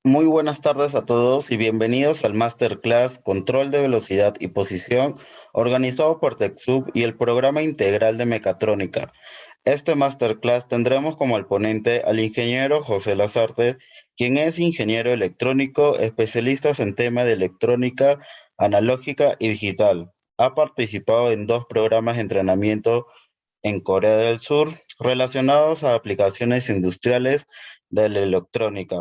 Muy buenas tardes a todos y bienvenidos al Masterclass Control de Velocidad y Posición, organizado por TechSoup y el Programa Integral de Mecatrónica. Este Masterclass tendremos como al ponente al ingeniero José Lazarte, quien es ingeniero electrónico, especialista en temas de electrónica analógica y digital. Ha participado en 2 programas de entrenamiento en Corea del Sur relacionados a aplicaciones industriales de la electrónica.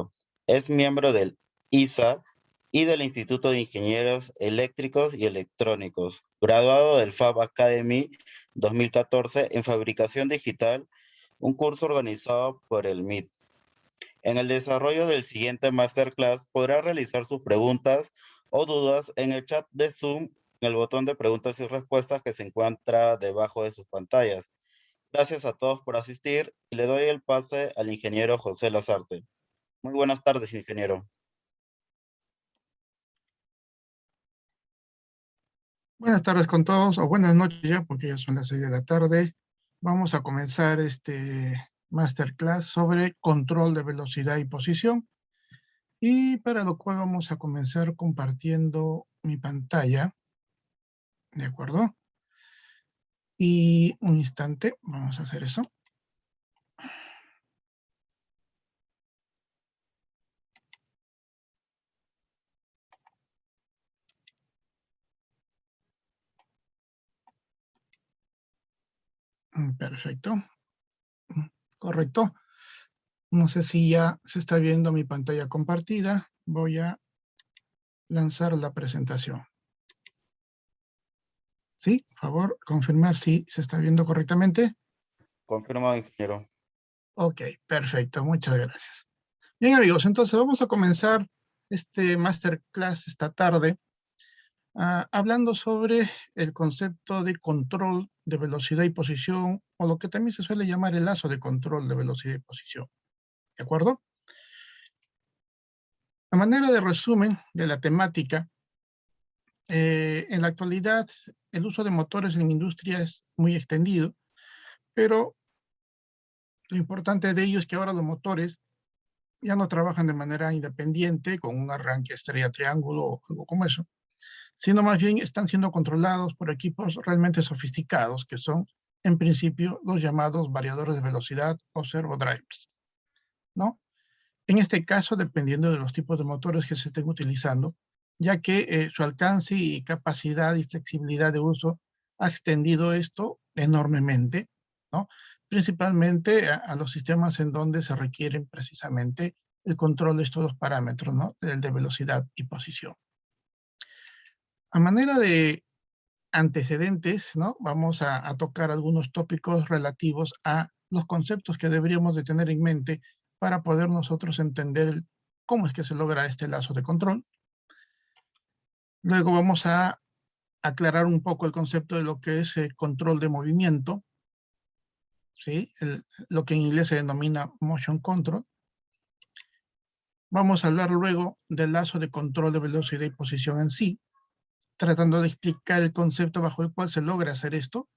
Es miembro del ISA y del Instituto de Ingenieros Eléctricos y Electrónicos, graduado del Fab Academy 2014 en Fabricación Digital, un curso organizado por el MIT. En el desarrollo del siguiente masterclass podrá realizar sus preguntas o dudas en el chat de Zoom, en el botón de preguntas y respuestas que se encuentra debajo de sus pantallas. Gracias a todos por asistir y le doy el pase al ingeniero José Lazarte. Muy buenas tardes, ingeniero. Buenas tardes con todos, o buenas noches ya, porque ya son las 6 de la tarde. Vamos a comenzar este masterclass sobre control de velocidad y posición. Y para lo cual vamos a comenzar compartiendo mi pantalla. ¿De acuerdo? Y un instante, vamos a hacer eso. Perfecto. Correcto. No sé si ya se está viendo mi pantalla compartida. Voy a lanzar la presentación. ¿Sí? Por favor, confirmar si se está viendo correctamente. Confirmado, ingeniero. Ok, perfecto. Muchas gracias. Bien, amigos, entonces vamos a comenzar este masterclass esta tarde hablando sobre el concepto de control de velocidad y posición, o lo que también se suele llamar el lazo de control de velocidad y posición. ¿De acuerdo? A manera de resumen de la temática, en la actualidad el uso de motores en la industria es muy extendido, pero lo importante de ello es que ahora los motores ya no trabajan de manera independiente con un arranque estrella triángulo o algo como eso, sino más bien están siendo controlados por equipos realmente sofisticados, que son, en principio, los llamados variadores de velocidad o servodrivers, ¿no? En este caso, dependiendo de los tipos de motores que se estén utilizando, ya que su alcance y capacidad y flexibilidad de uso ha extendido esto enormemente, ¿no? Principalmente a los sistemas en donde se requieren precisamente el control de estos dos parámetros, ¿no? El de velocidad y posición. A manera de antecedentes, ¿no? Vamos a tocar algunos tópicos relativos a los conceptos que deberíamos de tener en mente para poder nosotros entender cómo es que se logra este lazo de control. Luego vamos a aclarar un poco el concepto de lo que es control de movimiento, ¿sí? Lo que en inglés se denomina motion control. Vamos a hablar luego del lazo de control de velocidad y posición en sí, tratando de explicar el concepto bajo el cual se logra hacer esto,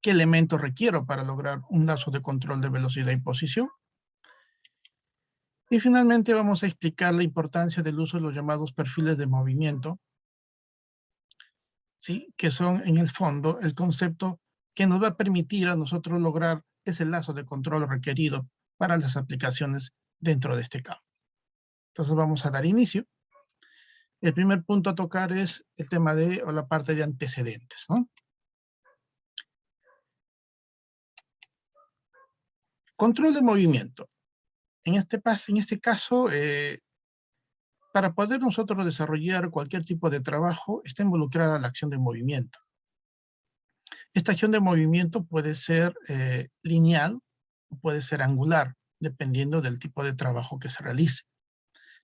qué elementos requiero para lograr un lazo de control de velocidad y posición. Y finalmente vamos a explicar la importancia del uso de los llamados perfiles de movimiento, ¿sí? Que son en el fondo el concepto que nos va a permitir a nosotros lograr ese lazo de control requerido para las aplicaciones dentro de este campo. Entonces vamos a dar inicio. El primer punto a tocar es el tema de, o la parte de antecedentes, ¿no? Control de movimiento. En este caso, para poder nosotros desarrollar cualquier tipo de trabajo, está involucrada la acción de movimiento. Esta acción de movimiento puede ser lineal o puede ser angular, dependiendo del tipo de trabajo que se realice,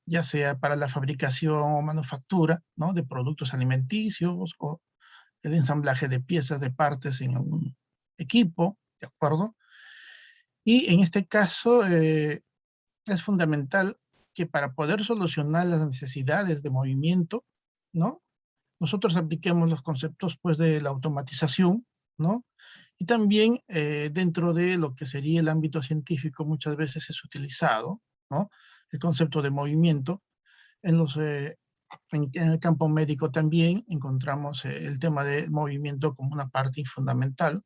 ya sea para la fabricación o manufactura, ¿no? De productos alimenticios o el ensamblaje de piezas, de partes en un equipo, ¿de acuerdo? Y en este caso es fundamental que para poder solucionar las necesidades de movimiento, ¿no? Nosotros apliquemos los conceptos pues de la automatización, ¿no? Y también dentro de lo que sería el ámbito científico muchas veces es utilizado, ¿no? El concepto de movimiento. En el campo médico también encontramos el tema de movimiento como una parte fundamental,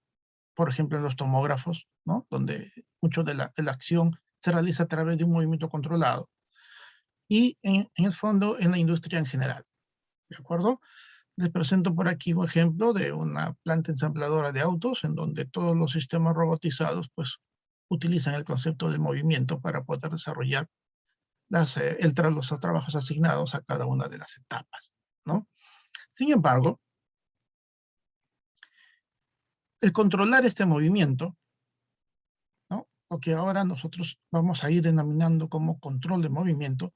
por ejemplo en los tomógrafos, ¿no? Donde mucho de la acción se realiza a través de un movimiento controlado. Y en el fondo en la industria en general, ¿de acuerdo? Les presento por aquí un ejemplo de una planta ensambladora de autos en donde todos los sistemas robotizados pues utilizan el concepto de movimiento para poder desarrollar los trabajos asignados a cada una de las etapas, ¿no? Sin embargo, el controlar este movimiento, ¿no? Lo que ahora nosotros vamos a ir denominando como control de movimiento,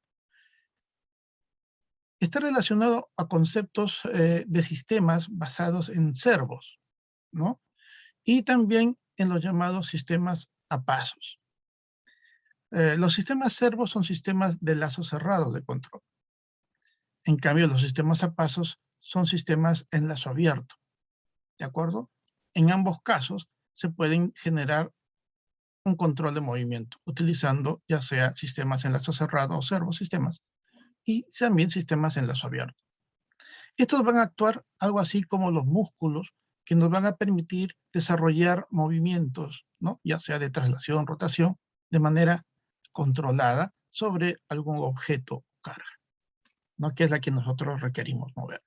está relacionado a conceptos de sistemas basados en servos, ¿no? Y también en los llamados sistemas a pasos. Los sistemas servos son sistemas de lazo cerrado de control. En cambio, los sistemas a pasos son sistemas en lazo abierto, ¿de acuerdo? En ambos casos se pueden generar un control de movimiento utilizando ya sea sistemas en lazo cerrado o servosistemas y también sistemas en lazo abierto. Estos van a actuar algo así como los músculos que nos van a permitir desarrollar movimientos, ¿no? Ya sea de traslación, rotación, de manera controlada sobre algún objeto o carga, ¿no? Que es la que nosotros requerimos mover.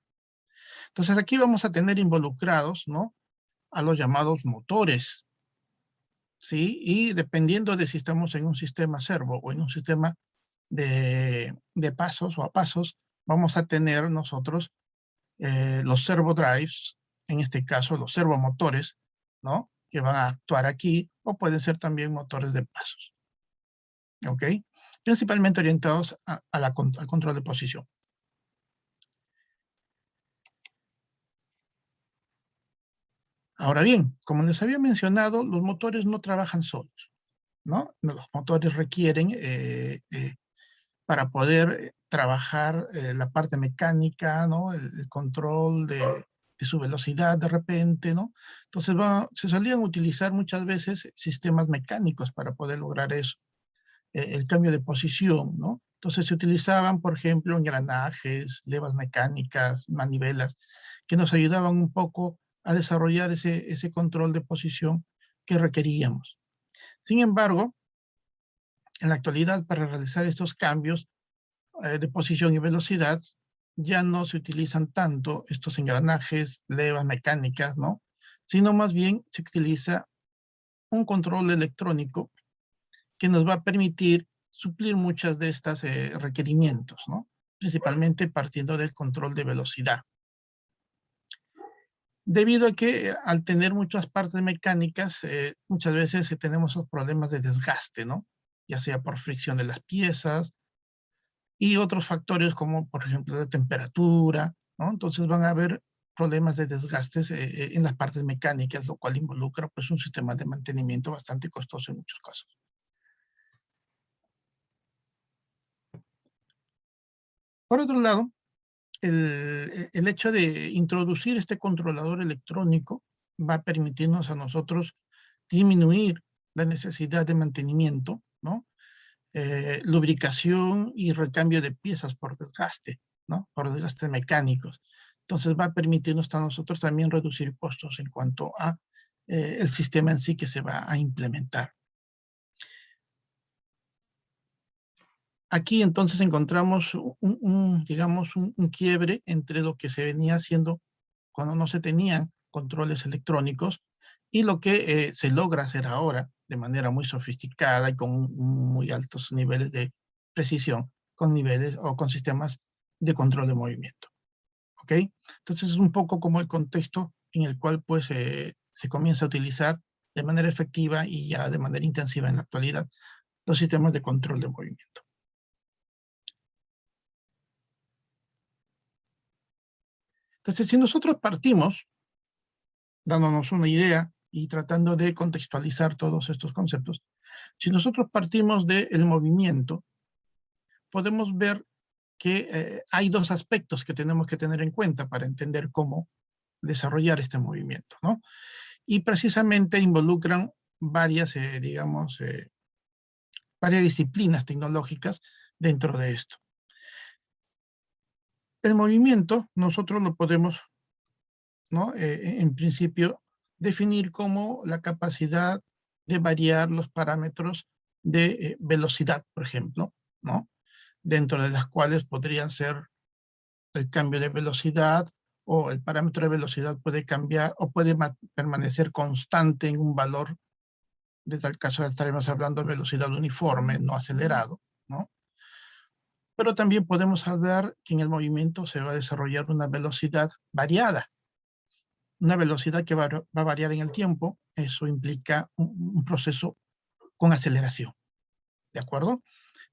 Entonces aquí vamos a tener involucrados, ¿no? A los llamados motores, ¿sí? Y dependiendo de si estamos en un sistema servo o en un sistema de pasos o a pasos, vamos a tener nosotros los servodrives, en este caso los servomotores, ¿no? Que van a actuar aquí, o pueden ser también motores de pasos, ¿ok? Principalmente orientados al control de posición. Ahora bien, como les había mencionado, los motores no trabajan solos, ¿no? Los motores requieren, para poder trabajar la parte mecánica, ¿no? El control de su velocidad de repente, ¿no? Entonces se solían utilizar muchas veces sistemas mecánicos para poder lograr eso, el cambio de posición, ¿no? Entonces se utilizaban, por ejemplo, engranajes, levas mecánicas, manivelas, que nos ayudaban un poco a desarrollar ese control de posición que requeríamos. Sin embargo, en la actualidad, para realizar estos cambios de posición y velocidad, ya no se utilizan tanto estos engranajes, levas mecánicas, ¿no? Sino más bien se utiliza un control electrónico que nos va a permitir suplir muchas de estos requerimientos, ¿no? Principalmente partiendo del control de velocidad. Debido a que al tener muchas partes mecánicas, muchas veces tenemos esos problemas de desgaste, ¿no? Ya sea por fricción de las piezas y otros factores como, por ejemplo, la temperatura, ¿no? Entonces van a haber problemas de desgastes en las partes mecánicas, lo cual involucra pues un sistema de mantenimiento bastante costoso en muchos casos. Por otro lado, el hecho de introducir este controlador electrónico va a permitirnos a nosotros disminuir la necesidad de mantenimiento, ¿no? Lubricación y recambio de piezas por desgaste, ¿no? Por desgaste mecánicos. Entonces va a permitirnos a nosotros también reducir costos en cuanto a el sistema en sí que se va a implementar. Aquí entonces encontramos digamos, un quiebre entre lo que se venía haciendo cuando no se tenían controles electrónicos y lo que se logra hacer ahora de manera muy sofisticada y con muy altos niveles de precisión, con niveles o con sistemas de control de movimiento. ¿Ok? Entonces es un poco como el contexto en el cual pues se comienza a utilizar de manera efectiva y ya de manera intensiva en la actualidad los sistemas de control de movimiento. Entonces, si nosotros partimos, dándonos una idea y tratando de contextualizar todos estos conceptos, si nosotros partimos del movimiento, podemos ver que hay dos aspectos que tenemos que tener en cuenta para entender cómo desarrollar este movimiento, ¿no? Y precisamente involucran varias, digamos, varias disciplinas tecnológicas dentro de esto. El movimiento nosotros lo podemos, ¿no? En principio, definir como la capacidad de variar los parámetros de velocidad, por ejemplo, ¿no? Dentro de las cuales podrían ser el cambio de velocidad o el parámetro de velocidad puede cambiar o puede permanecer constante en un valor. De tal caso estaremos hablando de velocidad uniforme, no acelerado, ¿no? Pero también podemos hablar que en el movimiento se va a desarrollar una velocidad variada, una velocidad que va a variar en el tiempo. Eso implica un proceso con aceleración, ¿de acuerdo?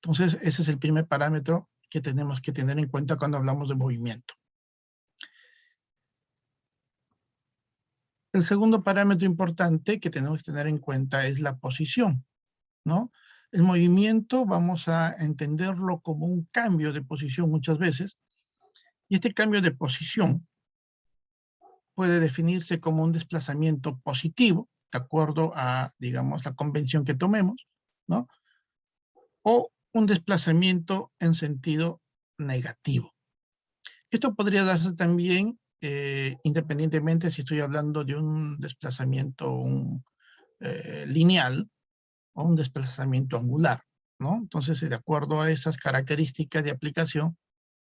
Entonces, ese es el primer parámetro que tenemos que tener en cuenta cuando hablamos de movimiento. El segundo parámetro importante que tenemos que tener en cuenta es la posición, ¿no? El movimiento vamos a entenderlo como un cambio de posición muchas veces, y este cambio de posición puede definirse como un desplazamiento positivo, de acuerdo a, digamos, la convención que tomemos, ¿no? O un desplazamiento en sentido negativo. Esto podría darse también independientemente si estoy hablando de un desplazamiento lineal o un desplazamiento angular, ¿no? Entonces, de acuerdo a esas características de aplicación,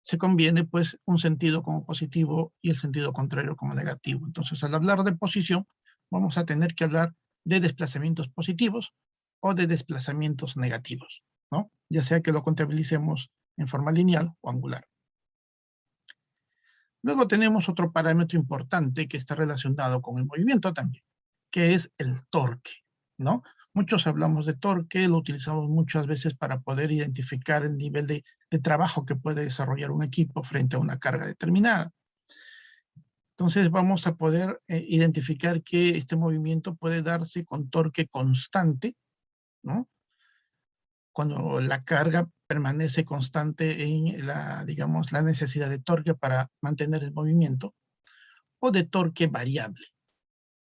se conviene pues un sentido como positivo y el sentido contrario como negativo. Entonces, al hablar de posición, vamos a tener que hablar de desplazamientos positivos o de desplazamientos negativos, ¿no? Ya sea que lo contabilicemos en forma lineal o angular. Luego tenemos otro parámetro importante que está relacionado con el movimiento también, que es el torque, ¿no? Muchos hablamos de torque, lo utilizamos muchas veces para poder identificar el nivel de trabajo que puede desarrollar un equipo frente a una carga determinada. Entonces vamos a poder identificar que este movimiento puede darse con torque constante, ¿no? Cuando la carga permanece constante en digamos, la necesidad de torque para mantener el movimiento, o de torque variable,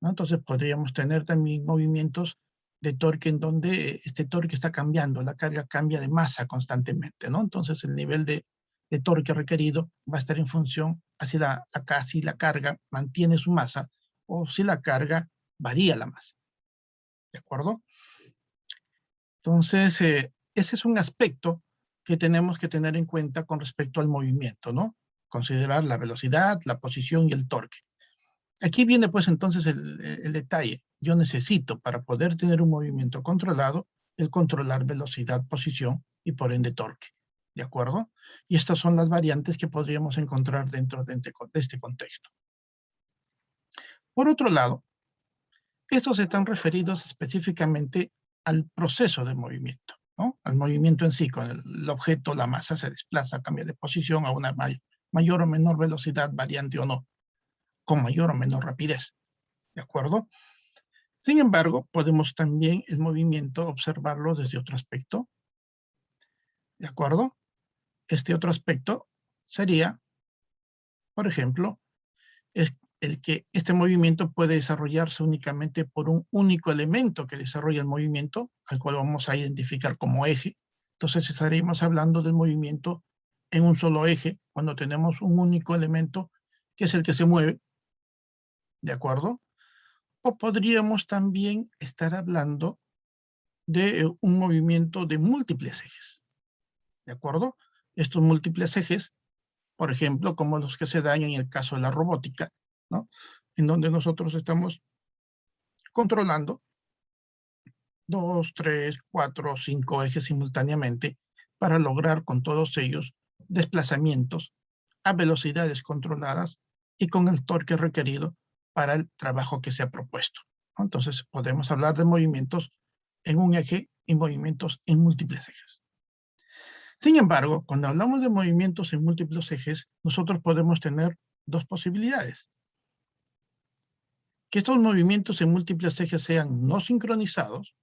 ¿no? Entonces podríamos tener también movimientos de torque en donde este torque está cambiando, la carga cambia de masa constantemente, ¿no? Entonces el nivel de torque requerido va a estar en función a si la carga mantiene su masa o si la carga varía la masa, ¿de acuerdo? Entonces, ese es un aspecto que tenemos que tener en cuenta con respecto al movimiento, ¿no? Considerar la velocidad, la posición y el torque. Aquí viene pues entonces el detalle. Yo necesito, para poder tener un movimiento controlado, el controlar velocidad, posición y por ende torque, ¿de acuerdo? Y estas son las variantes que podríamos encontrar dentro de este contexto. Por otro lado, estos están referidos específicamente al proceso de movimiento, ¿no? Al movimiento en sí, con el objeto, la masa se desplaza, cambia de posición a una mayor o menor velocidad, variante o no, con mayor o menor rapidez, ¿de acuerdo? Sin embargo, podemos también el movimiento observarlo desde otro aspecto, ¿de acuerdo? Este otro aspecto sería, por ejemplo, es el que este movimiento puede desarrollarse únicamente por un único elemento que desarrolla el movimiento, al cual vamos a identificar como eje. Entonces estaríamos hablando del movimiento en un solo eje, cuando tenemos un único elemento que es el que se mueve, ¿de acuerdo? O podríamos también estar hablando de un movimiento de múltiples ejes, ¿de acuerdo? Estos múltiples ejes, por ejemplo, como los que se dan en el caso de la robótica, ¿no? En donde nosotros estamos controlando 2, 3, 4, 5 ejes simultáneamente para lograr con todos ellos desplazamientos a velocidades controladas y con el torque requerido para el trabajo que se ha propuesto, ¿no? Entonces podemos hablar de movimientos en un eje y movimientos en múltiples ejes. Sin embargo, cuando hablamos de movimientos en múltiples ejes, nosotros podemos tener dos posibilidades. Que estos movimientos en múltiples ejes sean no sincronizados,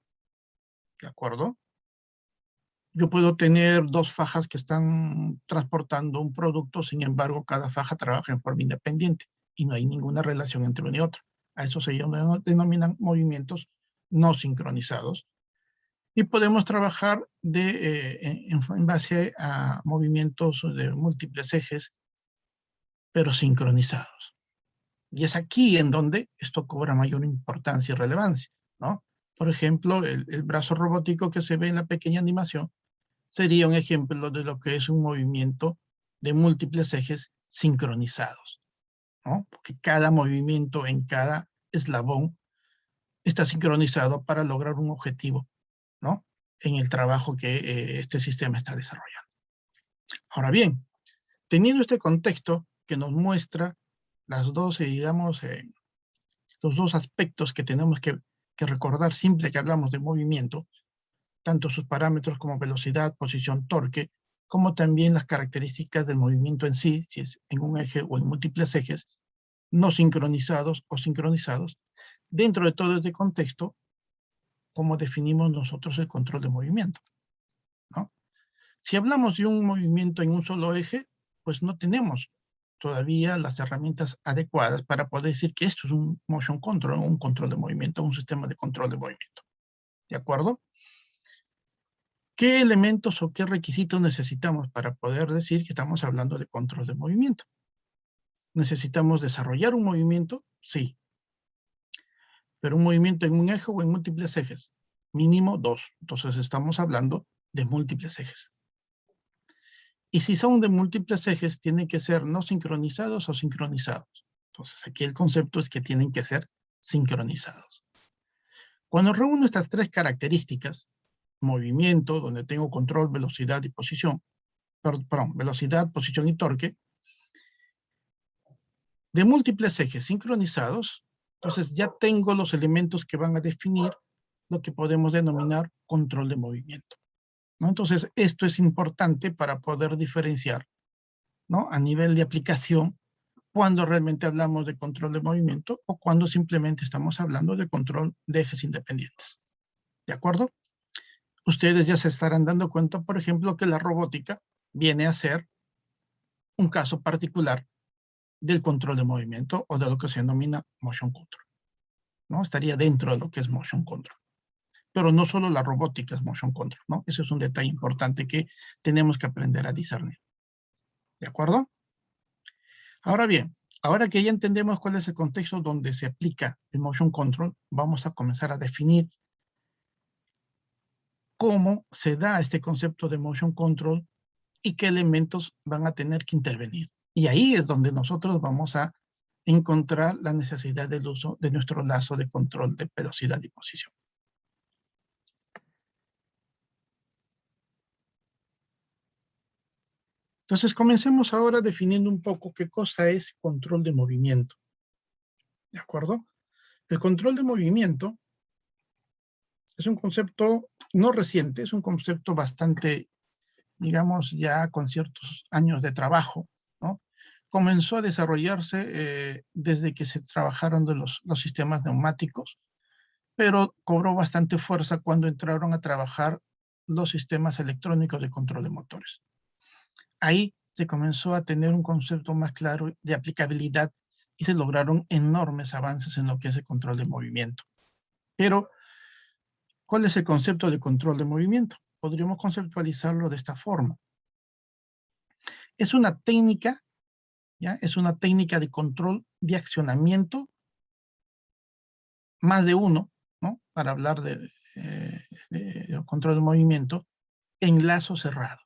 ¿de acuerdo? Yo puedo tener dos fajas que están transportando un producto, sin embargo, cada faja trabaja en forma independiente y no hay ninguna relación entre uno y otro. A eso se denominan movimientos no sincronizados. Y podemos trabajar en base a movimientos de múltiples ejes, pero sincronizados. Y es aquí en donde esto cobra mayor importancia y relevancia, ¿no? Por ejemplo, el brazo robótico que se ve en la pequeña animación sería un ejemplo de lo que es un movimiento de múltiples ejes sincronizados, ¿no? Porque cada movimiento en cada eslabón está sincronizado para lograr un objetivo, ¿no? En el trabajo que este sistema está desarrollando. Ahora bien, teniendo este contexto que nos muestra las dos, digamos, los dos aspectos que tenemos que recordar siempre que hablamos de movimiento, tanto sus parámetros como velocidad, posición, torque, como también las características del movimiento en sí, si es en un eje o en múltiples ejes, no sincronizados o sincronizados. Dentro de todo este contexto, ¿cómo definimos nosotros el control de movimiento? ¿No? Si hablamos de un movimiento en un solo eje, pues no tenemos todavía las herramientas adecuadas para poder decir que esto es un motion control, un control de movimiento, un sistema de control de movimiento. ¿De acuerdo? ¿Qué elementos o qué requisitos necesitamos para poder decir que estamos hablando de control de movimiento? ¿Necesitamos desarrollar un movimiento? Sí. Pero un movimiento en un eje o en múltiples ejes. Mínimo 2. Entonces estamos hablando de múltiples ejes. Y si son de múltiples ejes, tienen que ser no sincronizados o sincronizados. Entonces aquí el concepto es que tienen que ser sincronizados. Cuando reúno estas tres características, movimiento, donde tengo control, velocidad y posición, perdón, velocidad, posición y torque, de múltiples ejes sincronizados, entonces ya tengo los elementos que van a definir lo que podemos denominar control de movimiento, ¿no? Entonces esto es importante para poder diferenciar, ¿no? A nivel de aplicación, cuando realmente hablamos de control de movimiento o cuando simplemente estamos hablando de control de ejes independientes. ¿De acuerdo? Ustedes ya se estarán dando cuenta, por ejemplo, que la robótica viene a ser un caso particular del control de movimiento o de lo que se denomina motion control, ¿no? Estaría dentro de lo que es motion control. Pero no solo la robótica es motion control, ¿no? Ese es un detalle importante que tenemos que aprender a discernir. ¿De acuerdo? Ahora bien, ahora que ya entendemos cuál es el contexto donde se aplica el motion control, vamos a comenzar a definir cómo se da este concepto de motion control y qué elementos van a tener que intervenir. Y ahí es donde nosotros vamos a encontrar la necesidad del uso de nuestro lazo de control de velocidad y posición. Entonces, comencemos ahora definiendo un poco qué cosa es control de movimiento. ¿De acuerdo? El control de movimiento es un concepto no reciente, es un concepto bastante, digamos, ya con ciertos años de trabajo, ¿no? Comenzó a desarrollarse desde que se trabajaron de los sistemas neumáticos, pero cobró bastante fuerza cuando entraron a trabajar los sistemas electrónicos de control de motores. Ahí se comenzó a tener un concepto más claro de aplicabilidad y se lograron enormes avances en lo que es el control de movimiento. Pero, ¿cuál es el concepto de control de movimiento? Podríamos conceptualizarlo de esta forma. Es una técnica, ¿ya? Es una técnica de control de accionamiento, más de uno, ¿no? Para hablar de control de movimiento, en lazo cerrado.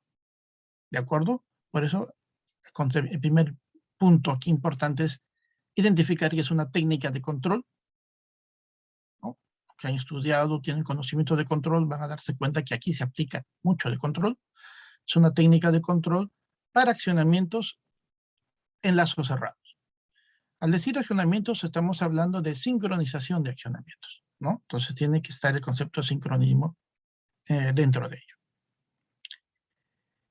¿De acuerdo? Por eso, el primer punto aquí importante es identificar que es una técnica de control, ¿no? Que han estudiado, tienen conocimiento de control, van a darse cuenta que aquí se aplica mucho de control. Es una técnica de control para accionamientos en lazos cerrados. Al decir accionamientos, estamos hablando de sincronización de accionamientos, ¿no? Entonces tiene que estar el concepto de sincronismo dentro de ello.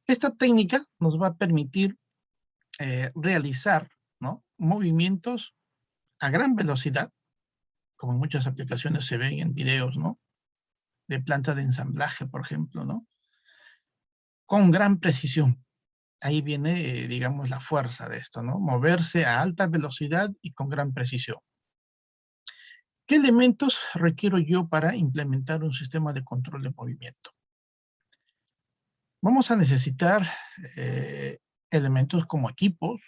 Esta técnica nos va a permitir realizar, ¿no?, movimientos a gran velocidad, como en muchas aplicaciones se ven en videos, ¿no?, de planta de ensamblaje, por ejemplo, ¿no?, con gran precisión. Ahí viene, digamos, la fuerza de esto, ¿no? Moverse a alta velocidad y con gran precisión. ¿Qué elementos requiero yo para implementar un sistema de control de movimiento? Vamos a necesitar elementos como equipos,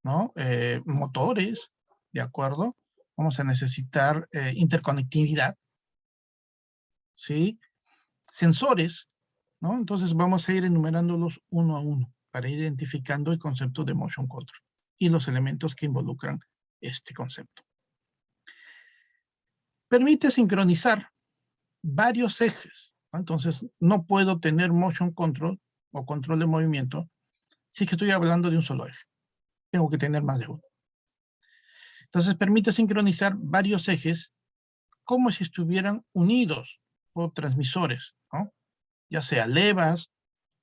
¿no? Motores, ¿de acuerdo? Vamos a necesitar interconectividad, ¿sí? Sensores, ¿no? Entonces vamos a ir enumerándolos uno a uno para ir identificando el concepto de motion control y los elementos que involucran este concepto. Permite sincronizar varios ejes, ¿no? Entonces no puedo tener motion control o control de movimiento si es que estoy hablando de un solo eje. Tengo que tener más de uno. Entonces permite sincronizar varios ejes como si estuvieran unidos por transmisores, ¿no? Ya sea levas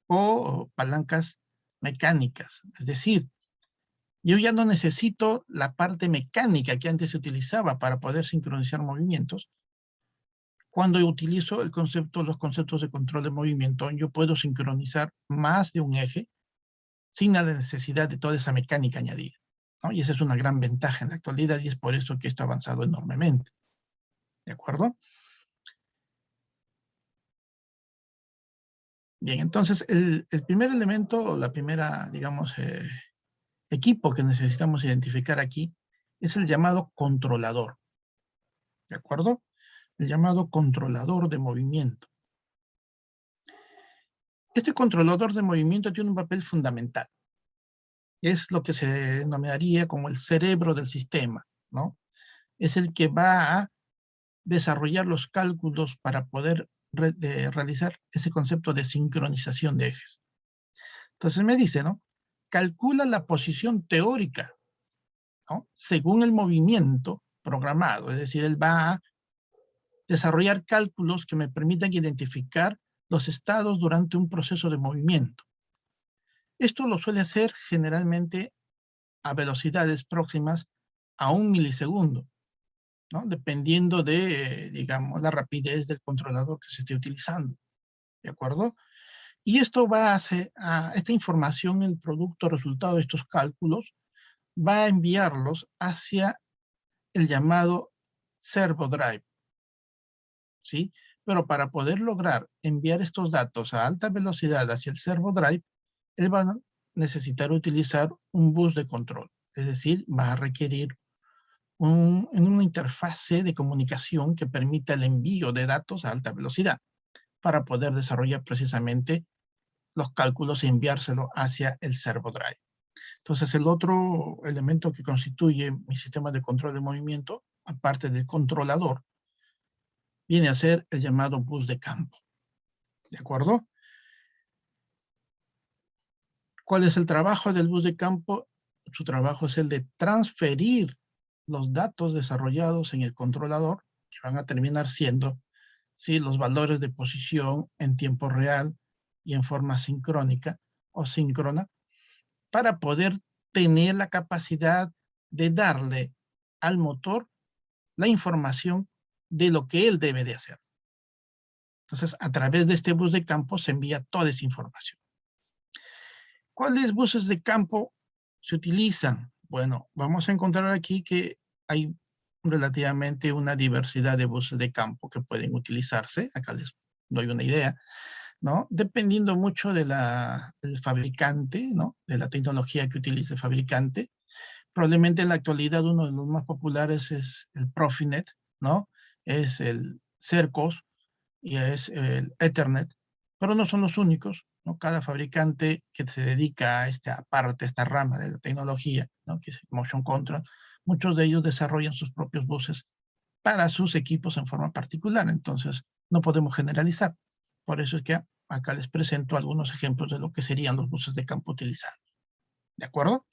o palancas mecánicas. Es decir, yo ya no necesito la parte mecánica que antes se utilizaba para poder sincronizar movimientos. Cuando utilizo los conceptos de control de movimiento, yo puedo sincronizar más de un eje sin la necesidad de toda esa mecánica añadida, ¿no? Y esa es una gran ventaja en la actualidad y es por eso que esto ha avanzado enormemente. ¿De acuerdo? Bien, entonces el primer elemento, o la primera, digamos, equipo que necesitamos identificar aquí es el llamado controlador. ¿De acuerdo? El llamado controlador de movimiento. Este controlador de movimiento tiene un papel fundamental. Es lo que se denominaría como el cerebro del sistema, ¿no? Es el que va a desarrollar los cálculos para poder realizar ese concepto de sincronización de ejes. Entonces me dice, ¿no? Calcula la posición teórica, ¿no?, según el movimiento programado. Es decir, él va a desarrollar cálculos que me permitan identificar los estados durante un proceso de movimiento. Esto lo suele hacer generalmente a velocidades próximas a 1 milisegundo, ¿no?, dependiendo de, digamos, la rapidez del controlador que se esté utilizando. ¿De acuerdo? Y esto va a hacer, esta información, el producto resultado de estos cálculos, va a enviarlos hacia el llamado servo drive, ¿sí? Pero para poder lograr enviar estos datos a alta velocidad hacia el servo drive, él va a necesitar utilizar un bus de control. Es decir, va a requerir una interfase de comunicación que permita el envío de datos a alta velocidad para poder desarrollar precisamente los cálculos y enviárselo hacia el servo drive. Entonces, el otro elemento que constituye mi sistema de control de movimiento, aparte del controlador, viene a ser el llamado bus de campo. ¿De acuerdo? ¿Cuál es el trabajo del bus de campo? Su trabajo es el de transferir los datos desarrollados en el controlador, que van a terminar siendo, ¿sí?, los valores de posición en tiempo real y en forma sincrónica o síncrona, para poder tener la capacidad de darle al motor la información de lo que él debe de hacer. Entonces, a través de este bus de campo se envía toda esa información. ¿Cuáles buses de campo se utilizan? Bueno, vamos a encontrar aquí que hay relativamente una diversidad de buses de campo que pueden utilizarse. Acá les doy una idea, ¿no? Dependiendo mucho del fabricante, ¿no? De la tecnología que utilice el fabricante. Probablemente en la actualidad uno de los más populares es el Profinet, ¿no? Es el Cercos y es el Ethernet, pero no son los únicos, ¿no? Cada fabricante que se dedica a esta parte, a esta rama de la tecnología, ¿no? Que es Motion Control, muchos de ellos desarrollan sus propios buses para sus equipos en forma particular, entonces no podemos generalizar. Por eso es que acá les presento algunos ejemplos de lo que serían los buses de campo utilizados. ¿De acuerdo?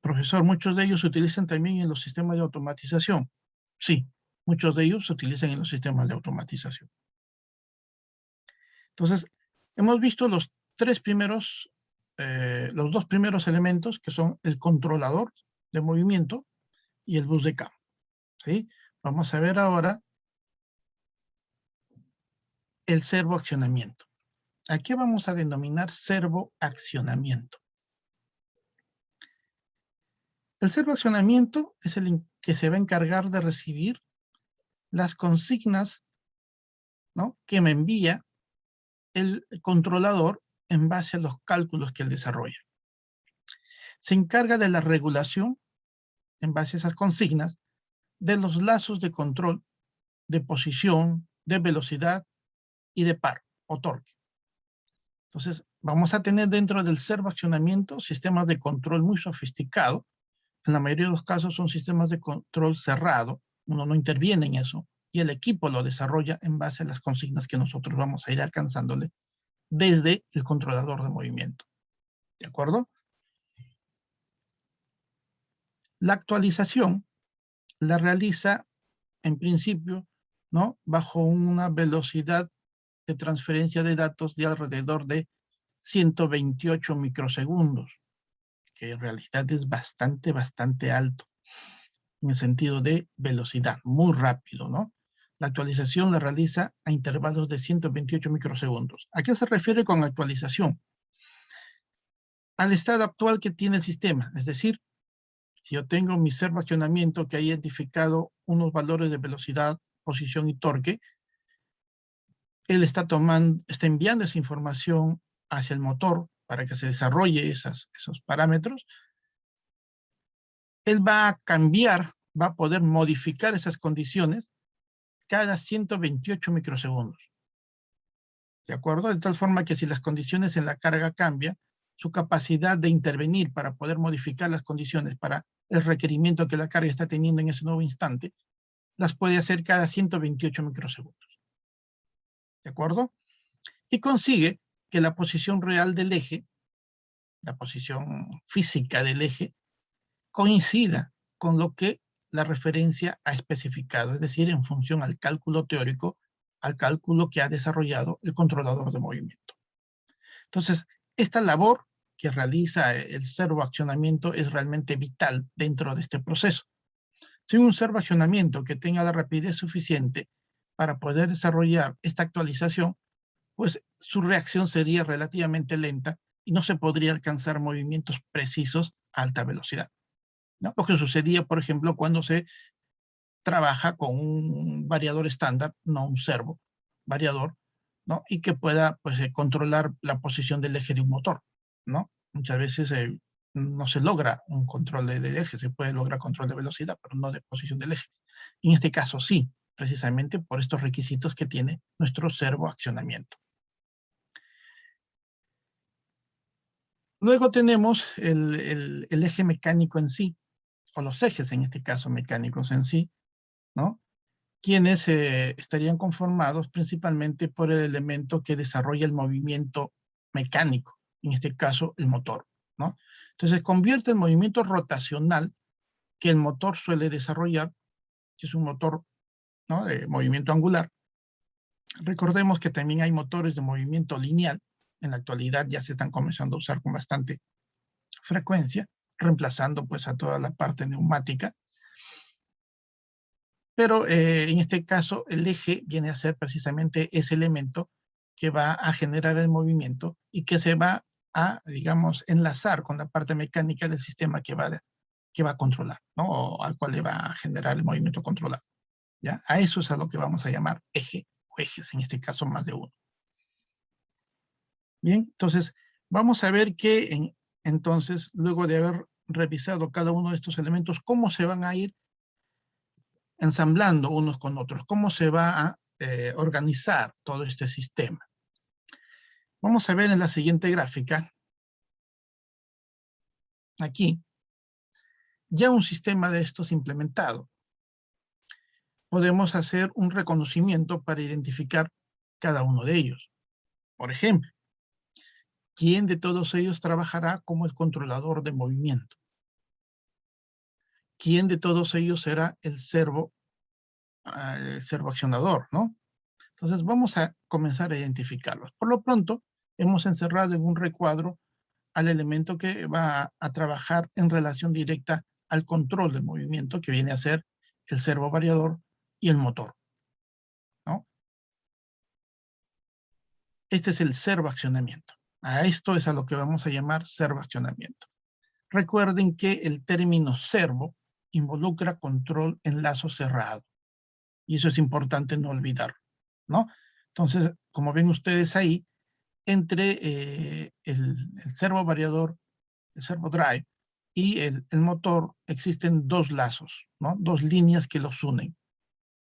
Profesor, muchos de ellos se utilizan también en los sistemas de automatización. Sí, muchos de ellos se utilizan en los sistemas de automatización. Entonces, hemos visto los dos primeros elementos, que son el controlador de movimiento y el bus de campo, ¿sí? Vamos a ver ahora el servoaccionamiento. ¿A qué vamos a denominar servoaccionamiento? El servoaccionamiento es el que se va a encargar de recibir las consignas, ¿no?, que me envía el controlador en base a los cálculos que él desarrolla. Se encarga de la regulación, en base a esas consignas, de los lazos de control, de posición, de velocidad y de par o torque. Entonces, vamos a tener dentro del servoaccionamiento sistemas de control muy sofisticados. En la mayoría de los casos son sistemas de control cerrado, uno no interviene en eso, y el equipo lo desarrolla en base a las consignas que nosotros vamos a ir alcanzándole desde el controlador de movimiento. ¿De acuerdo? La actualización la realiza, en principio, ¿no?, bajo una velocidad de transferencia de datos de alrededor de 128 microsegundos, que en realidad es bastante alto, en el sentido de velocidad, muy rápido, ¿no? La actualización la realiza a intervalos de 128 microsegundos. ¿A qué se refiere con actualización? Al estado actual que tiene el sistema, es decir, si yo tengo mi servoaccionamiento que ha identificado unos valores de velocidad, posición y torque, él está enviando esa información hacia el motor para que se desarrolle esos parámetros. Él va a cambiar, va a poder modificar esas condiciones cada 128 microsegundos. ¿De acuerdo? De tal forma que si las condiciones en la carga cambian, su capacidad de intervenir para poder modificar las condiciones para el requerimiento que la carga está teniendo en ese nuevo instante, las puede hacer cada 128 microsegundos. ¿De acuerdo? Y consigue que la posición real del eje, la posición física del eje, coincida con lo que la referencia ha especificado, es decir, en función al cálculo teórico, al cálculo que ha desarrollado el controlador de movimiento. Entonces, esta labor que realiza el servoaccionamiento es realmente vital dentro de este proceso. Sin un servoaccionamiento que tenga la rapidez suficiente para poder desarrollar esta actualización, pues su reacción sería relativamente lenta y no se podría alcanzar movimientos precisos a alta velocidad, ¿no? Lo que sucedía, por ejemplo, cuando se trabaja con un variador estándar, no un servo variador, ¿no? Y que pueda, pues, controlar la posición del eje de un motor, ¿no? Muchas veces no se logra un control del eje, se puede lograr control de velocidad, pero no de posición del eje. En este caso sí, precisamente por estos requisitos que tiene nuestro servoaccionamiento. Luego tenemos el eje mecánico en sí, o los ejes en este caso mecánicos en sí, ¿no? Quienes estarían conformados principalmente por el elemento que desarrolla el movimiento mecánico, en este caso el motor, ¿no? Entonces convierte el movimiento rotacional que el motor suele desarrollar, que es un motor, ¿no?, de movimiento angular. Recordemos que también hay motores de movimiento lineal, en la actualidad ya se están comenzando a usar con bastante frecuencia, reemplazando pues a toda la parte neumática. Pero en este caso el eje viene a ser precisamente ese elemento que va a generar el movimiento y que se va a, digamos, enlazar con la parte mecánica del sistema que va a controlar, ¿no? O al cual le va a generar el movimiento controlado, ¿ya? A eso es a lo que vamos a llamar eje o ejes, en este caso más de uno. Bien, entonces vamos a ver que entonces, luego de haber revisado cada uno de estos elementos, cómo se van a ir ensamblando unos con otros, cómo se va a organizar todo este sistema. Vamos a ver en la siguiente gráfica, aquí, ya un sistema de estos implementado. Podemos hacer un reconocimiento para identificar cada uno de ellos. Por ejemplo, ¿quién de todos ellos trabajará como el controlador de movimiento? ¿Quién de todos ellos será el servo accionador, ¿no? Entonces vamos a comenzar a identificarlos. Por lo pronto, hemos encerrado en un recuadro al elemento que va a trabajar en relación directa al control del movimiento, que viene a ser el servo variador y el motor, ¿no? Este es el servoaccionamiento. A esto es a lo que vamos a llamar servoaccionamiento. Recuerden que el término servo involucra control en lazo cerrado. Y eso es importante no olvidarlo, ¿no? Entonces, como ven ustedes ahí, entre el servo variador, el servo drive y el motor existen dos lazos, ¿no? Dos líneas que los unen.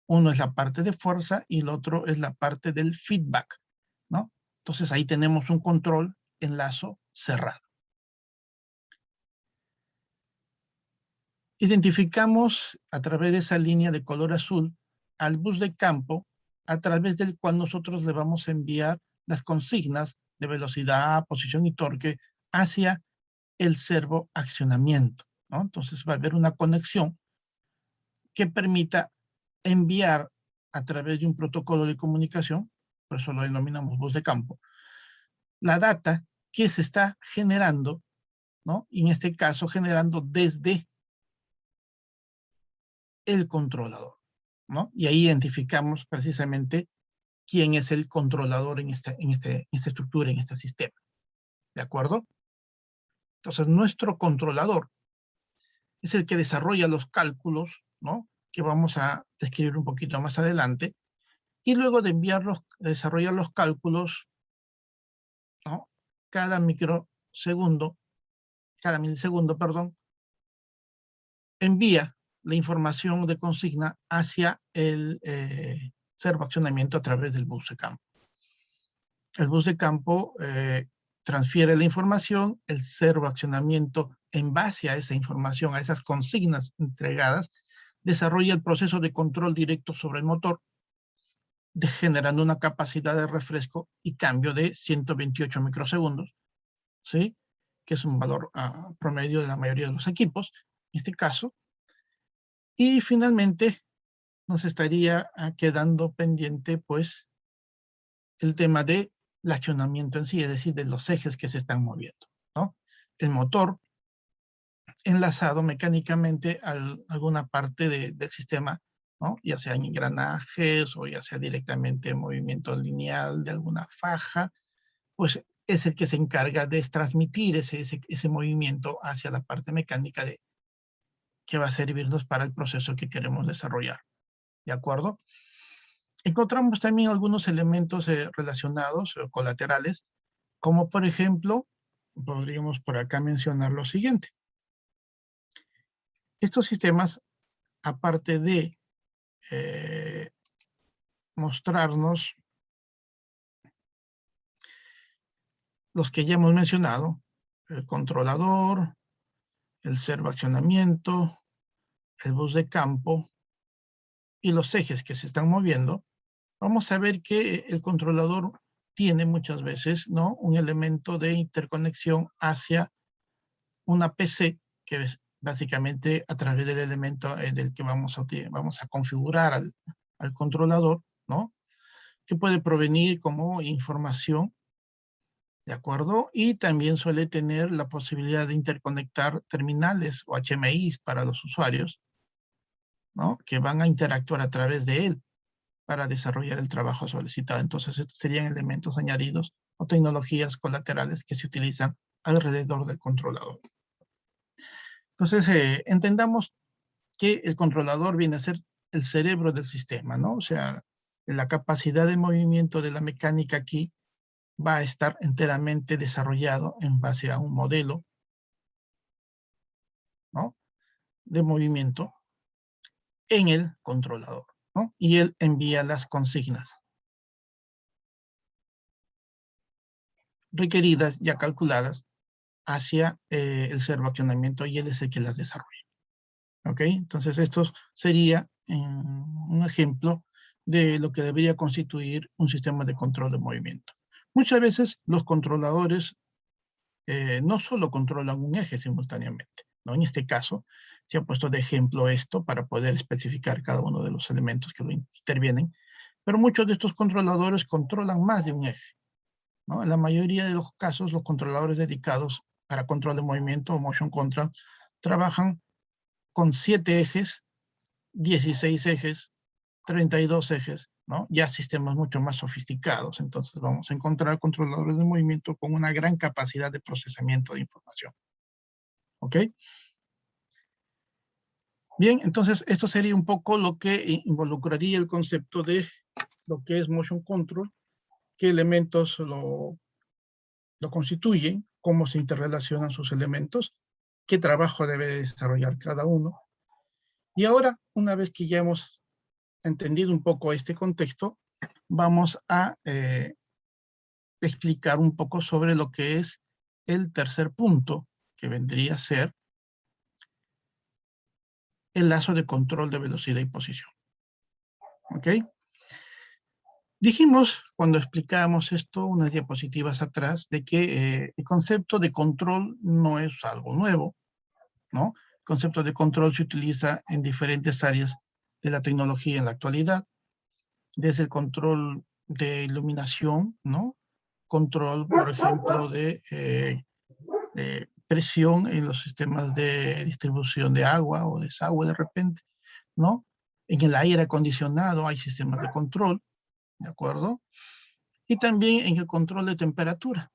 Uno es la parte de fuerza y el otro es la parte del feedback, ¿no? Entonces ahí tenemos un control en lazo cerrado. Identificamos a través de esa línea de color azul al bus de campo a través del cual nosotros le vamos a enviar las consignas de velocidad, posición y torque hacia el servo accionamiento, ¿no? Entonces va a haber una conexión que permita enviar a través de un protocolo de comunicación, por eso lo denominamos bus de campo, la data que se está generando, ¿no? Y en este caso generando desde el controlador, ¿no? Y ahí identificamos precisamente quién es el controlador en esta estructura, en este sistema, ¿de acuerdo? Entonces, nuestro controlador es el que desarrolla los cálculos, ¿no? Que vamos a describir un poquito más adelante, y luego de desarrollar los cálculos, ¿no? Cada milisegundo, perdón, envía la información de consigna hacia el servoaccionamiento a través del bus de campo. El bus de campo transfiere la información, el servoaccionamiento en base a esa información, a esas consignas entregadas, desarrolla el proceso de control directo sobre el motor, generando una capacidad de refresco y cambio de 128 microsegundos, ¿sí? Que es un valor promedio de la mayoría de los equipos, en este caso. Y finalmente nos estaría quedando pendiente, pues, el tema del accionamiento en sí, es decir, de los ejes que se están moviendo, ¿no? El motor enlazado mecánicamente a alguna parte del sistema, ¿no? Ya sea en engranajes o ya sea directamente en movimiento lineal de alguna faja, pues es el que se encarga de transmitir ese movimiento hacia la parte mecánica que va a servirnos para el proceso que queremos desarrollar. ¿De acuerdo? Encontramos también algunos elementos relacionados o colaterales, como por ejemplo, podríamos por acá mencionar lo siguiente. Estos sistemas, aparte de mostrarnos los que ya hemos mencionado, el controlador, el servoaccionamiento, el bus de campo y los ejes que se están moviendo, vamos a ver que el controlador tiene muchas veces, ¿no?, un elemento de interconexión hacia una PC, que es básicamente a través del elemento del que vamos a configurar al controlador, ¿no?, que puede provenir como información, ¿de acuerdo? Y también suele tener la posibilidad de interconectar terminales o HMIs para los usuarios, ¿no?, que van a interactuar a través de él para desarrollar el trabajo solicitado. Entonces, estos serían elementos añadidos o tecnologías colaterales que se utilizan alrededor del controlador. Entonces, entendamos que el controlador viene a ser el cerebro del sistema, ¿no? O sea, la capacidad de movimiento de la mecánica aquí va a estar enteramente desarrollado en base a un modelo, ¿no?, de movimiento en el controlador, ¿no? Y él envía las consignas requeridas, ya calculadas, hacia el servoaccionamiento, y él es el que las desarrolla. ¿Ok? Entonces, esto sería un ejemplo de lo que debería constituir un sistema de control de movimiento. Muchas veces los controladores no solo controlan un eje simultáneamente, ¿no? En este caso, se ha puesto de ejemplo esto para poder especificar cada uno de los elementos que lo intervienen, pero muchos de estos controladores controlan más de un eje, ¿no? En la mayoría de los casos, los controladores dedicados para control de movimiento o motion control trabajan con 7 ejes, 16 ejes, 32 ejes, ¿no? Ya sistemas mucho más sofisticados. Entonces vamos a encontrar controladores de movimiento con una gran capacidad de procesamiento de información. ¿Ok? Bien, entonces esto sería un poco lo que involucraría el concepto de lo que es motion control, qué elementos lo constituyen, cómo se interrelacionan sus elementos, qué trabajo debe desarrollar cada uno. Y ahora, una vez que ya hemos entendido un poco este contexto, vamos a explicar un poco sobre lo que es el tercer punto, que vendría a ser el lazo de control de velocidad y posición. ¿Ok? Dijimos, cuando explicábamos esto, unas diapositivas atrás, de que el concepto de control no es algo nuevo, ¿no? El concepto de control se utiliza en diferentes áreas de la tecnología en la actualidad, desde el control de iluminación, ¿no? Control, por ejemplo, de presión en los sistemas de distribución de agua o desagüe de repente, ¿no? En el aire acondicionado hay sistemas de control, ¿de acuerdo? Y también en el control de temperatura.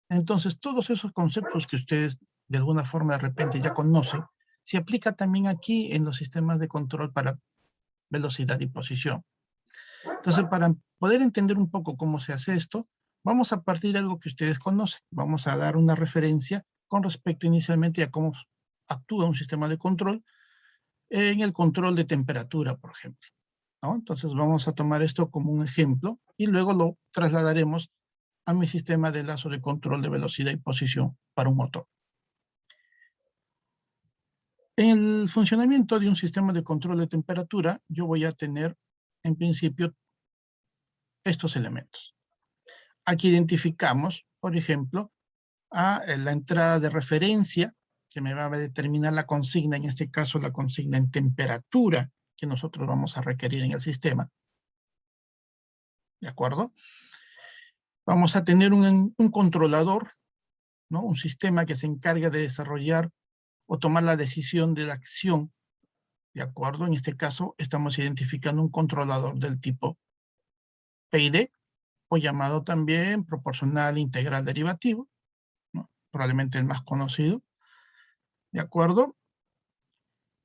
Entonces, todos esos conceptos que ustedes de alguna forma de repente ya conocen, se aplica también aquí en los sistemas de control para velocidad y posición. Entonces, para poder entender un poco cómo se hace esto, vamos a partir de algo que ustedes conocen. Vamos a dar una referencia con respecto inicialmente a cómo actúa un sistema de control en el control de temperatura, por ejemplo, ¿no? Entonces vamos a tomar esto como un ejemplo y luego lo trasladaremos a mi sistema de lazo de control de velocidad y posición para un motor. En el funcionamiento de un sistema de control de temperatura, yo voy a tener, en principio, estos elementos. Aquí identificamos, por ejemplo, a la entrada de referencia, que me va a determinar la consigna, en este caso la consigna en temperatura, que nosotros vamos a requerir en el sistema. ¿De acuerdo? Vamos a tener un controlador, ¿no? Un sistema que se encarga de desarrollar o tomar la decisión de la acción. ¿De acuerdo? En este caso estamos identificando un controlador del tipo PID, o llamado también proporcional integral derivativo, ¿no? Probablemente el más conocido. ¿De acuerdo?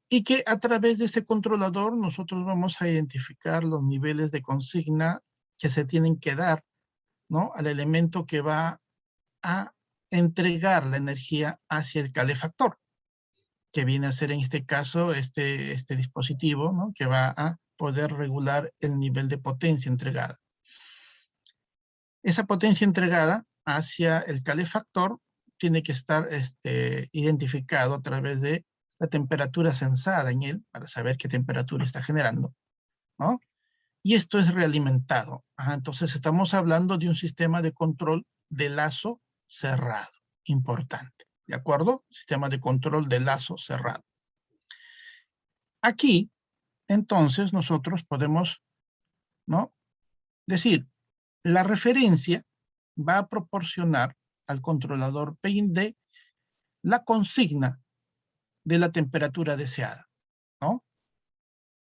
Y que a través de este controlador nosotros vamos a identificar los niveles de consigna que se tienen que dar, ¿no?, al elemento que va a entregar la energía hacia el calefactor, que viene a ser en este caso este dispositivo, ¿no?, que va a poder regular el nivel de potencia entregada. Esa potencia entregada hacia el calefactor tiene que estar identificado a través de la temperatura sensada en él, para saber qué temperatura está generando, ¿no? Y esto es realimentado. Entonces estamos hablando de un sistema de control de lazo cerrado, importante, ¿de acuerdo? Sistema de control de lazo cerrado. Aquí, entonces, nosotros podemos, ¿no?, decir, la referencia va a proporcionar al controlador PID la consigna de la temperatura deseada, ¿no?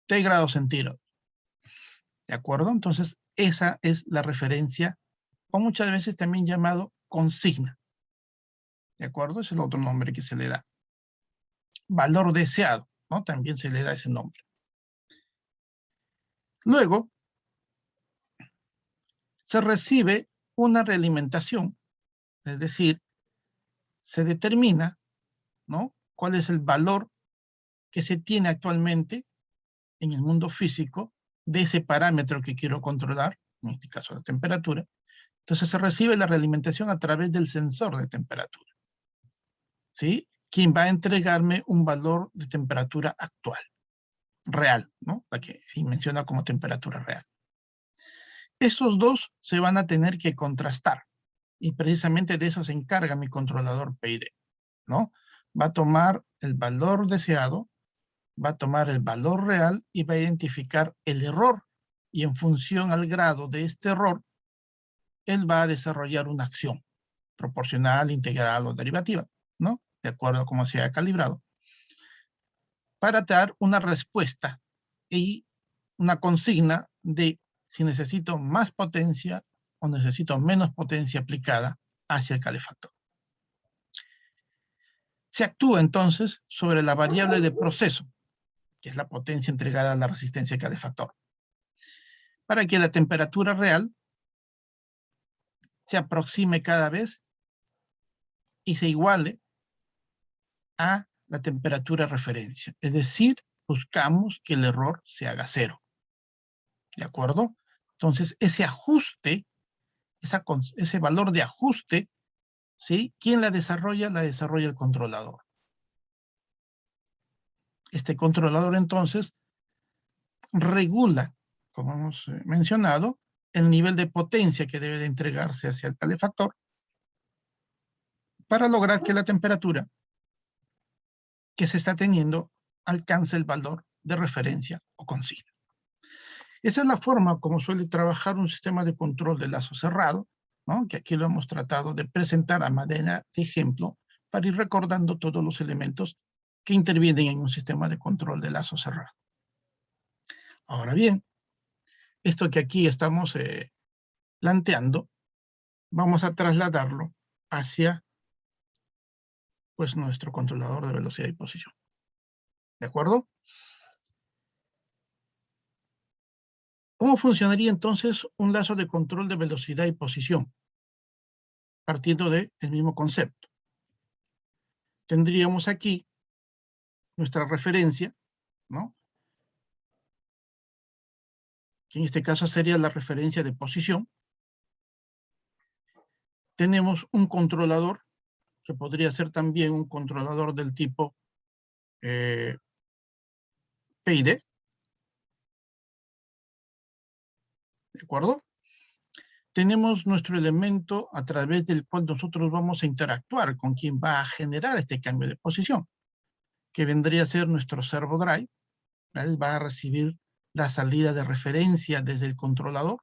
T grados centígrados. ¿De acuerdo? Entonces, esa es la referencia o muchas veces también llamado consigna. ¿De acuerdo? Es el otro nombre que se le da. Valor deseado, ¿no? También se le da ese nombre. Luego, se recibe una realimentación, es decir, se determina, ¿no?, cuál es el valor que se tiene actualmente en el mundo físico de ese parámetro que quiero controlar, en este caso la temperatura. Entonces se recibe la realimentación a través del sensor de temperatura, ¿sí? Quien va a entregarme un valor de temperatura actual, real, ¿no? La que ahí menciona como temperatura real. Estos dos se van a tener que contrastar, y precisamente de eso se encarga mi controlador PID, ¿no? Va a tomar el valor deseado, va a tomar el valor real y va a identificar el error, y en función al grado de este error, él va a desarrollar una acción proporcional, integral o derivativa, ¿no? De acuerdo a cómo se haya calibrado, para dar una respuesta y una consigna de si necesito más potencia o necesito menos potencia aplicada hacia el calefactor. Se actúa entonces sobre la variable de proceso, que es la potencia entregada a la resistencia del calefactor, para que la temperatura real se aproxime cada vez y se iguale a la temperatura de referencia. Es decir, buscamos que el error se haga cero. ¿De acuerdo? Entonces, ese ajuste, ese valor de ajuste, ¿sí? ¿Quién la desarrolla? La desarrolla el controlador. Este controlador, entonces, regula, como hemos mencionado, el nivel de potencia que debe de entregarse hacia el calefactor para lograr que la temperatura que se está teniendo alcance el valor de referencia o consigna. Esa es la forma como suele trabajar un sistema de control de lazo cerrado, ¿no?, que aquí lo hemos tratado de presentar a manera de ejemplo para ir recordando todos los elementos que intervienen en un sistema de control de lazo cerrado. Ahora bien, esto que aquí estamos planteando, vamos a trasladarlo hacia pues, nuestro controlador de velocidad y posición. ¿De acuerdo? ¿Cómo funcionaría entonces un lazo de control de velocidad y posición? Partiendo del mismo concepto. Tendríamos aquí nuestra referencia, ¿no?, que en este caso sería la referencia de posición. Tenemos un controlador, que podría ser también un controlador del tipo PID, ¿de acuerdo? Tenemos nuestro elemento a través del cual nosotros vamos a interactuar con quien va a generar este cambio de posición, que vendría a ser nuestro servo drive. Él va a recibir la salida de referencia desde el controlador.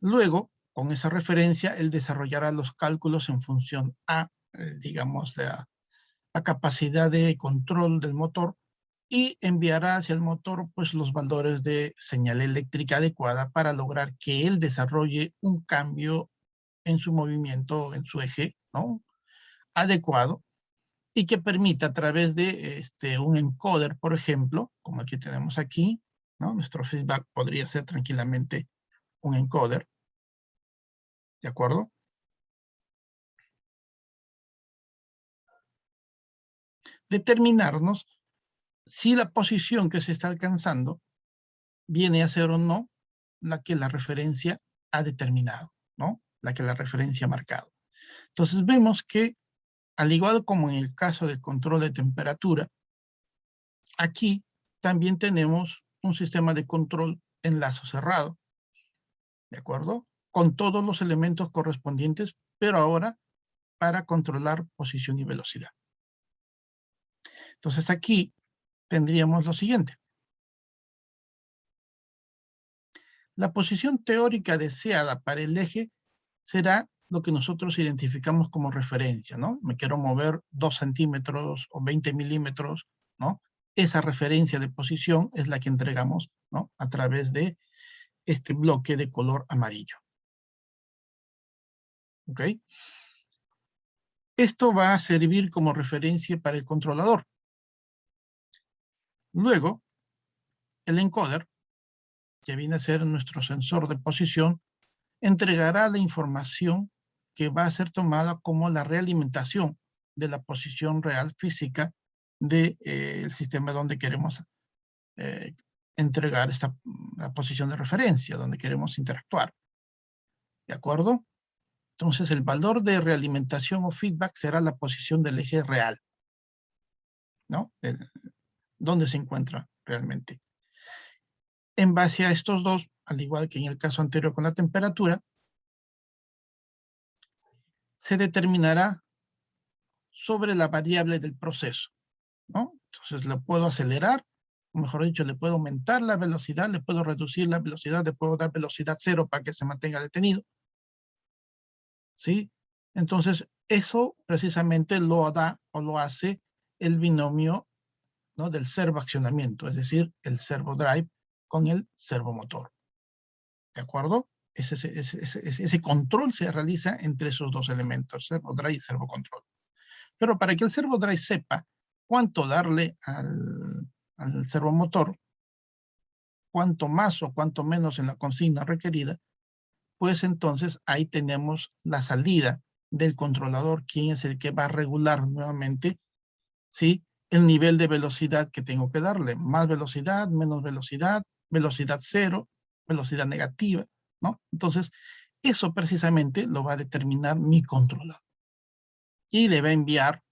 Luego, con esa referencia, él desarrollará los cálculos en función a, digamos, la capacidad de control del motor, y enviará hacia el motor pues, los valores de señal eléctrica adecuada para lograr que él desarrolle un cambio en su movimiento, en su eje, ¿no?, adecuado, y que permita a través de un encoder, por ejemplo, como aquí tenemos aquí, ¿no?, nuestro feedback podría ser tranquilamente un encoder, ¿de acuerdo? Determinarnos si la posición que se está alcanzando viene a ser o no la que la referencia ha determinado, ¿no?, la que la referencia ha marcado. Entonces vemos que, al igual como en el caso del control de temperatura, aquí también tenemos un sistema de control en lazo cerrado, ¿de acuerdo?, con todos los elementos correspondientes, pero ahora para controlar posición y velocidad. Entonces aquí tendríamos lo siguiente. La posición teórica deseada para el eje será lo que nosotros identificamos como referencia, ¿no? Me quiero mover 2 centímetros o 20 milímetros, ¿no? Esa referencia de posición es la que entregamos, ¿no?, a través de este bloque de color amarillo. ¿ok? Esto va a servir como referencia para el controlador. Luego, el encoder, que viene a ser nuestro sensor de posición, entregará la información que va a ser tomada como la realimentación de la posición real física del sistema donde queremos entregar la posición de referencia, donde queremos interactuar. ¿De acuerdo? Entonces, el valor de realimentación o feedback será la posición del eje real, ¿no? ¿Dónde se encuentra realmente? En base a estos dos, al igual que en el caso anterior con la temperatura, se determinará sobre la variable del proceso, ¿no? Entonces, lo puedo acelerar, o mejor dicho, le puedo aumentar la velocidad, le puedo reducir la velocidad, le puedo dar velocidad cero para que se mantenga detenido, ¿sí? Entonces, eso precisamente lo da o lo hace el binomio, ¿no?, del servoaccionamiento, es decir, el servo drive con el servomotor. ¿De acuerdo? Ese control se realiza entre esos dos elementos, servo drive y servo control. Pero para que el servo drive sepa cuánto darle al servomotor, cuánto más o cuánto menos en la consigna requerida, pues entonces ahí tenemos la salida del controlador, quién es el que va a regular nuevamente, ¿sí?, el nivel de velocidad que tengo que darle. Más velocidad, menos velocidad, velocidad cero, velocidad negativa, ¿no? Entonces, eso precisamente lo va a determinar mi controlador. Y le va a enviar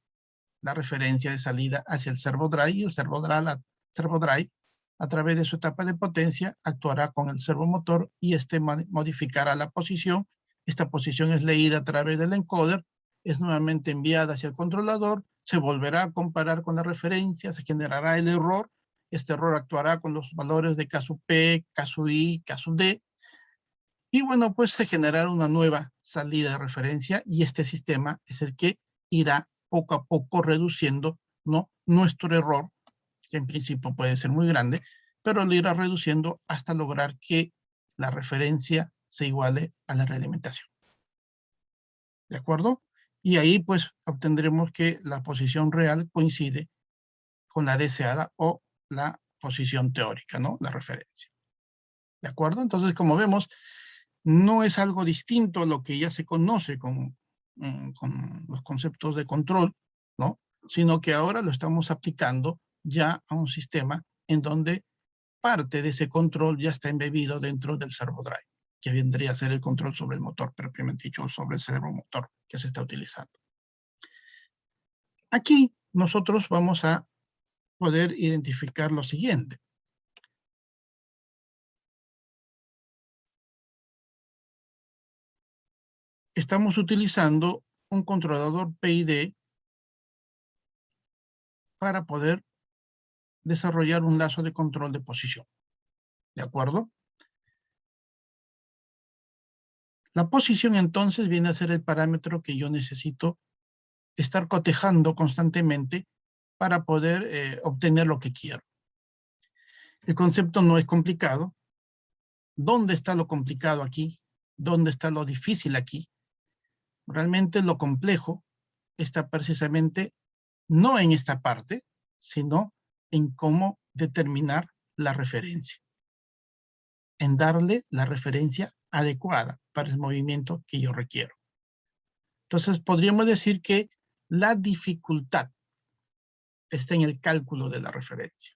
la referencia de salida hacia el servo drive, y el servo drive, a través de su etapa de potencia, actuará con el servomotor y este modificará la posición. Esta posición es leída a través del encoder, es nuevamente enviada hacia el controlador, se volverá a comparar con la referencia, se generará el error, este error actuará con los valores de caso P, caso I, caso D, y bueno, pues se generará una nueva salida de referencia y este sistema es el que irá poco a poco reduciendo, ¿no?, nuestro error, que en principio puede ser muy grande, pero lo irá reduciendo hasta lograr que la referencia se iguale a la realimentación. ¿De acuerdo? Y ahí pues obtendremos que la posición real coincide con la deseada o la posición teórica, ¿no?, la referencia. ¿De acuerdo? Entonces, como vemos, no es algo distinto a lo que ya se conoce con los conceptos de control, ¿no?, sino que ahora lo estamos aplicando ya a un sistema en donde parte de ese control ya está embebido dentro del servo drive, que vendría a ser el control sobre el motor, propiamente dicho, sobre el servomotor que se está utilizando. Aquí nosotros vamos a poder identificar lo siguiente. Estamos utilizando un controlador PID para poder desarrollar un lazo de control de posición. ¿De acuerdo? La posición entonces viene a ser el parámetro que yo necesito estar cotejando constantemente para poder obtener lo que quiero. El concepto no es complicado. ¿Dónde está lo complicado aquí? ¿Dónde está lo difícil aquí? Realmente lo complejo está precisamente no en esta parte, sino en cómo determinar la referencia, en darle la referencia adecuada para el movimiento que yo requiero. Entonces, podríamos decir que la dificultad está en el cálculo de la referencia.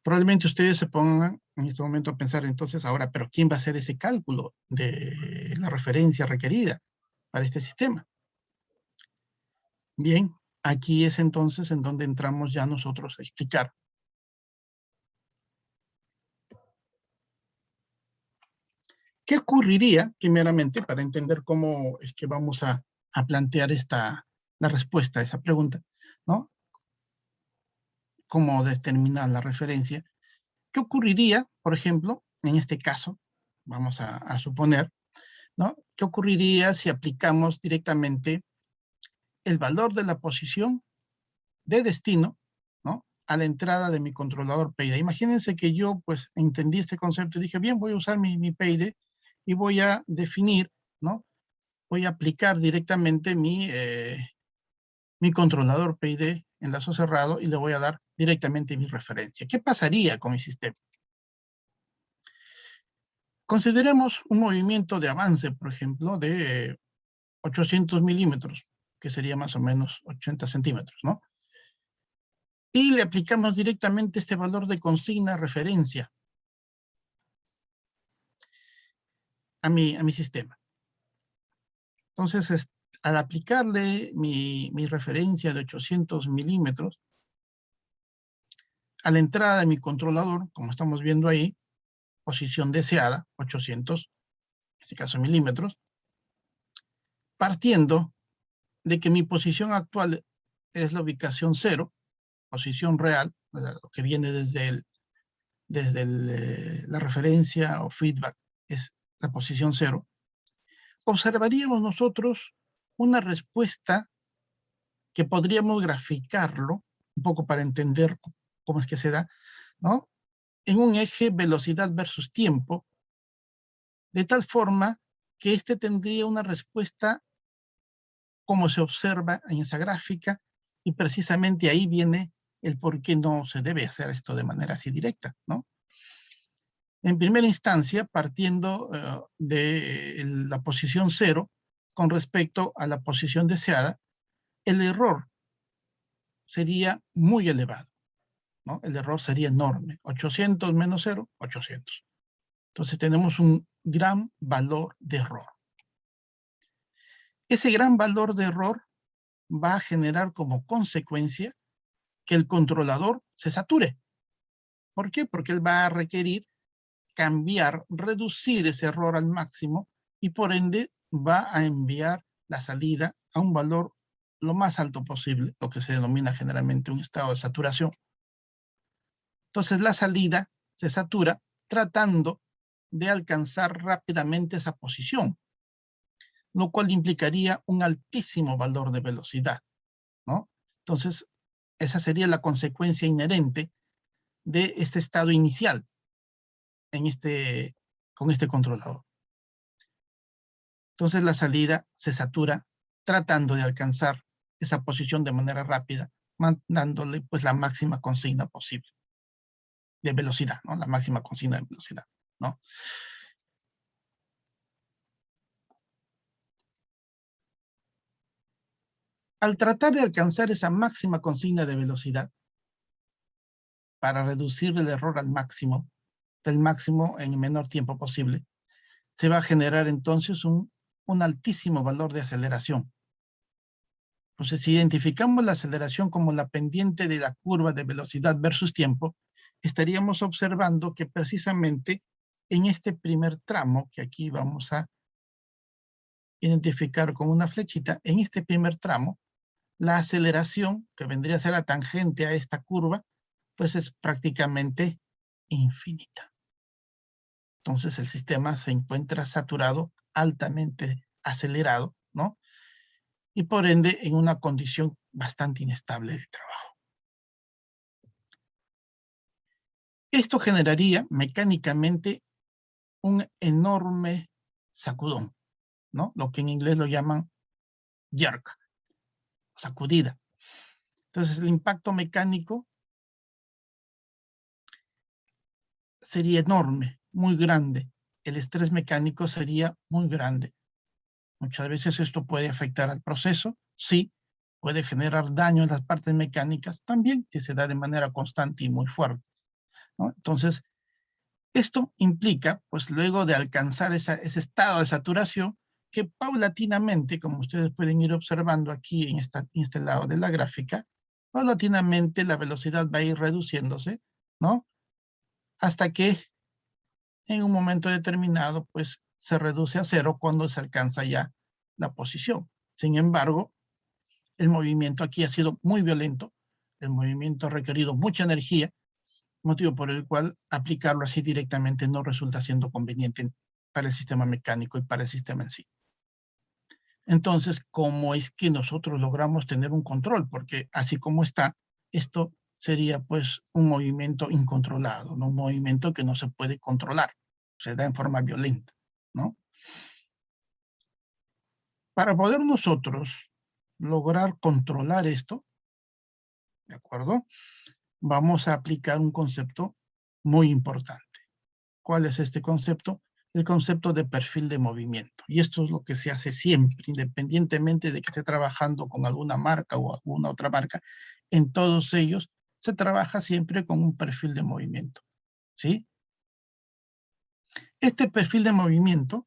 Probablemente ustedes se pongan en este momento a pensar entonces ahora, pero ¿quién va a hacer ese cálculo de la referencia requerida para este sistema? Bien, aquí es entonces en donde entramos ya nosotros a explicar. ¿Qué ocurriría, primeramente, para entender cómo es que vamos a plantear la respuesta a esa pregunta, ¿no? ¿Cómo determinar la referencia? ¿Qué ocurriría, por ejemplo, en este caso, vamos a suponer, ¿no?, qué ocurriría si aplicamos directamente el valor de la posición de destino, ¿no?, a la entrada de mi controlador PID? Imagínense que yo, pues, entendí este concepto y dije, bien, voy a usar mi PID y voy a definir, ¿no?, voy a aplicar directamente mi controlador PID, enlazo cerrado, y le voy a dar directamente mi referencia. ¿Qué pasaría con mi sistema? Consideremos un movimiento de avance, por ejemplo, de 800 milímetros, que sería más o menos 80 centímetros, ¿no? Y le aplicamos directamente este valor de consigna referencia a mi sistema. Entonces, al aplicarle mi referencia de 800 milímetros, a la entrada de mi controlador, como estamos viendo ahí, posición deseada, 800, en este caso milímetros, partiendo de que mi posición actual es la ubicación 0, posición real, lo que viene desde la referencia o feedback es la posición 0, observaríamos nosotros una respuesta que podríamos graficarlo, un poco para entender cómo es que se da, ¿no? En un eje velocidad versus tiempo, de tal forma que este tendría una respuesta como se observa en esa gráfica, y precisamente ahí viene el por qué no se debe hacer esto de manera así directa, ¿no? En primera instancia, partiendo de la posición 0 con respecto a la posición deseada, el error sería muy elevado, ¿no? El error sería enorme. 800 menos 0, 800. Entonces tenemos un gran valor de error. Ese gran valor de error va a generar como consecuencia que el controlador se sature. ¿Por qué? Porque él va a requerir cambiar, reducir ese error al máximo, y por ende va a enviar la salida a un valor lo más alto posible, lo que se denomina generalmente un estado de saturación. Entonces la salida se satura tratando de alcanzar rápidamente esa posición, lo cual implicaría un altísimo valor de velocidad, ¿no? Entonces, esa sería la consecuencia inherente de este estado inicial con este controlador. Entonces la salida se satura tratando de alcanzar esa posición de manera rápida, mandándole pues la máxima consigna posible de velocidad, ¿no? La máxima consigna de velocidad, ¿no? Al tratar de alcanzar esa máxima consigna de velocidad, para reducir el error al máximo, del máximo en el menor tiempo posible, se va a generar entonces un altísimo valor de aceleración. Entonces, si identificamos la aceleración como la pendiente de la curva de velocidad versus tiempo, estaríamos observando que precisamente en este primer tramo, que aquí vamos a identificar con una flechita, en este primer tramo, la aceleración, que vendría a ser la tangente a esta curva, pues es prácticamente infinita. Entonces el sistema se encuentra saturado, altamente acelerado, ¿no? Y por ende en una condición bastante inestable de trabajo. Esto generaría mecánicamente un enorme sacudón, ¿no? Lo que en inglés lo llaman jerk, sacudida. Entonces el impacto mecánico sería enorme, muy grande. El estrés mecánico sería muy grande. Muchas veces esto puede afectar al proceso, sí, puede generar daño en las partes mecánicas también, que se da de manera constante y muy fuerte, ¿no? Entonces, esto implica, pues luego de alcanzar ese estado de saturación, que paulatinamente, como ustedes pueden ir observando aquí en este lado de la gráfica, paulatinamente la velocidad va a ir reduciéndose, ¿no? Hasta que en un momento determinado, pues se reduce a 0 cuando se alcanza ya la posición. Sin embargo, el movimiento aquí ha sido muy violento, el movimiento ha requerido mucha energía, motivo por el cual aplicarlo así directamente no resulta siendo conveniente para el sistema mecánico y para el sistema en sí. Entonces, ¿cómo es que nosotros logramos tener un control? Porque así como está, esto sería pues un movimiento incontrolado, ¿no? Un movimiento que no se puede controlar, se da en forma violenta, ¿no? Para poder nosotros lograr controlar esto, ¿de acuerdo? Vamos a aplicar un concepto muy importante. ¿Cuál es este concepto? El concepto de perfil de movimiento. Y esto es lo que se hace siempre, independientemente de que esté trabajando con alguna marca o alguna otra marca. En todos ellos se trabaja siempre con un perfil de movimiento, ¿sí? Este perfil de movimiento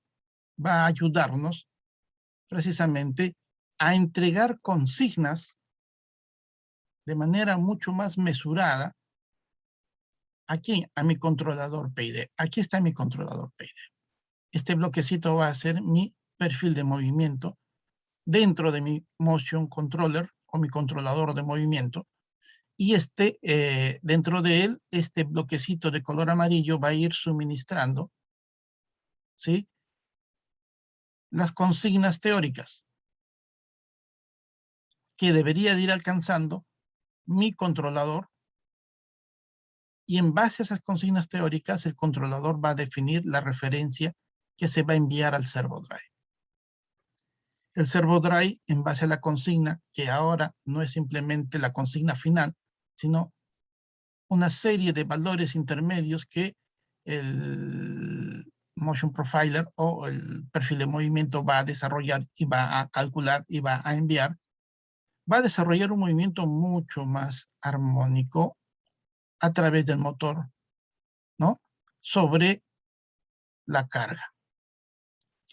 va a ayudarnos precisamente a entregar consignas de manera mucho más mesurada. Aquí, a mi controlador PID. Aquí está mi controlador PID. Este bloquecito va a ser mi perfil de movimiento dentro de mi motion controller o mi controlador de movimiento. Y dentro de él, este bloquecito de color amarillo va a ir suministrando, ¿sí?, las consignas teóricas que debería de ir alcanzando mi controlador, y en base a esas consignas teóricas el controlador va a definir la referencia que se va a enviar al servo drive. El servo drive, en base a la consigna, que ahora no es simplemente la consigna final, sino una serie de valores intermedios que el Motion Profiler o el perfil de movimiento va a desarrollar y va a calcular y va a enviar, va a desarrollar un movimiento mucho más armónico a través del motor, ¿no?, sobre la carga.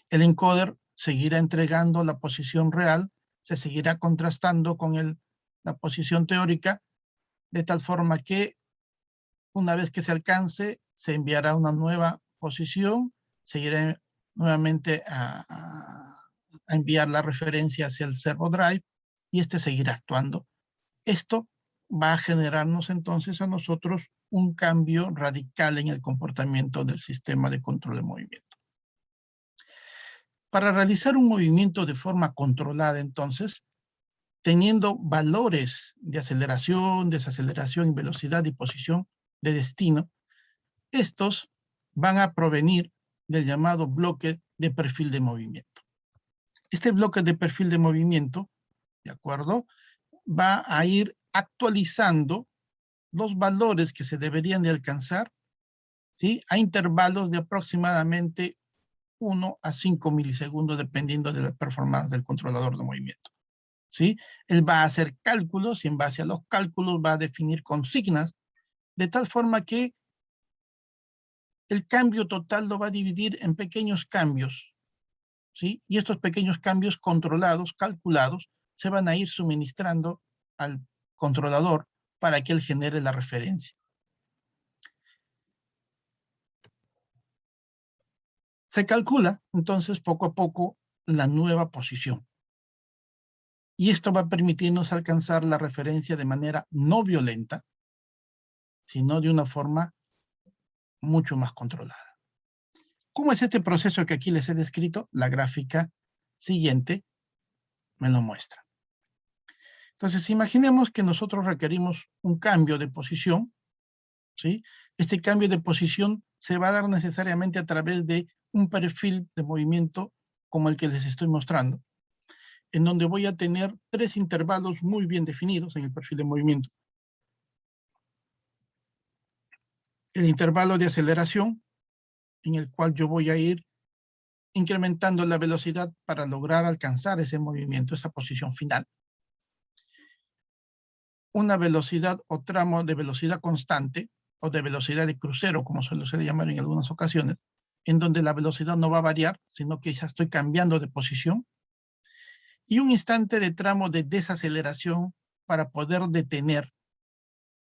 El encoder seguirá entregando la posición real, se seguirá contrastando con la posición teórica, de tal forma que una vez que se alcance, se enviará una nueva posición, seguirá nuevamente a enviar la referencia hacia el servo drive y este seguirá actuando. Esto va a generarnos entonces a nosotros un cambio radical en el comportamiento del sistema de control de movimiento. Para realizar un movimiento de forma controlada, entonces, teniendo valores de aceleración, desaceleración, velocidad y posición de destino, estos van a provenir del llamado bloque de perfil de movimiento. Este bloque de perfil de movimiento, ¿de acuerdo?, va a ir actualizando los valores que se deberían de alcanzar, ¿sí?, a intervalos de aproximadamente 1 a 5 milisegundos, dependiendo de la performance del controlador de movimiento, ¿sí? Él va a hacer cálculos y en base a los cálculos va a definir consignas, de tal forma que el cambio total lo va a dividir en pequeños cambios, ¿sí? Y estos pequeños cambios controlados, calculados, se van a ir suministrando al controlador para que él genere la referencia. Se calcula, entonces, poco a poco, la nueva posición. Y esto va a permitirnos alcanzar la referencia de manera no violenta, sino de una forma mucho más controlada. ¿Cómo es este proceso que aquí les he descrito? La gráfica siguiente me lo muestra. Entonces, imaginemos que nosotros requerimos un cambio de posición, ¿sí? Este cambio de posición se va a dar necesariamente a través de un perfil de movimiento como el que les estoy mostrando, en donde voy a tener 3 intervalos muy bien definidos en el perfil de movimiento. El intervalo de aceleración, en el cual yo voy a ir incrementando la velocidad para lograr alcanzar ese movimiento, esa posición final. Una velocidad o tramo de velocidad constante, o de velocidad de crucero, como se le llamar en algunas ocasiones, en donde la velocidad no va a variar, sino que ya estoy cambiando de posición. Y un instante de tramo de desaceleración para poder detener,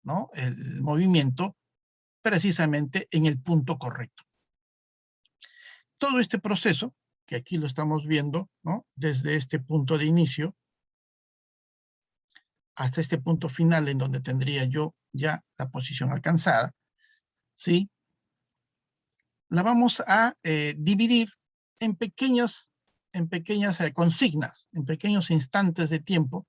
¿no?, el movimiento precisamente en el punto correcto. Todo este proceso, que aquí lo estamos viendo, ¿no?, desde este punto de inicio hasta este punto final en donde tendría yo ya la posición alcanzada, ¿sí?, la vamos a dividir en pequeñas consignas, en pequeños instantes de tiempo,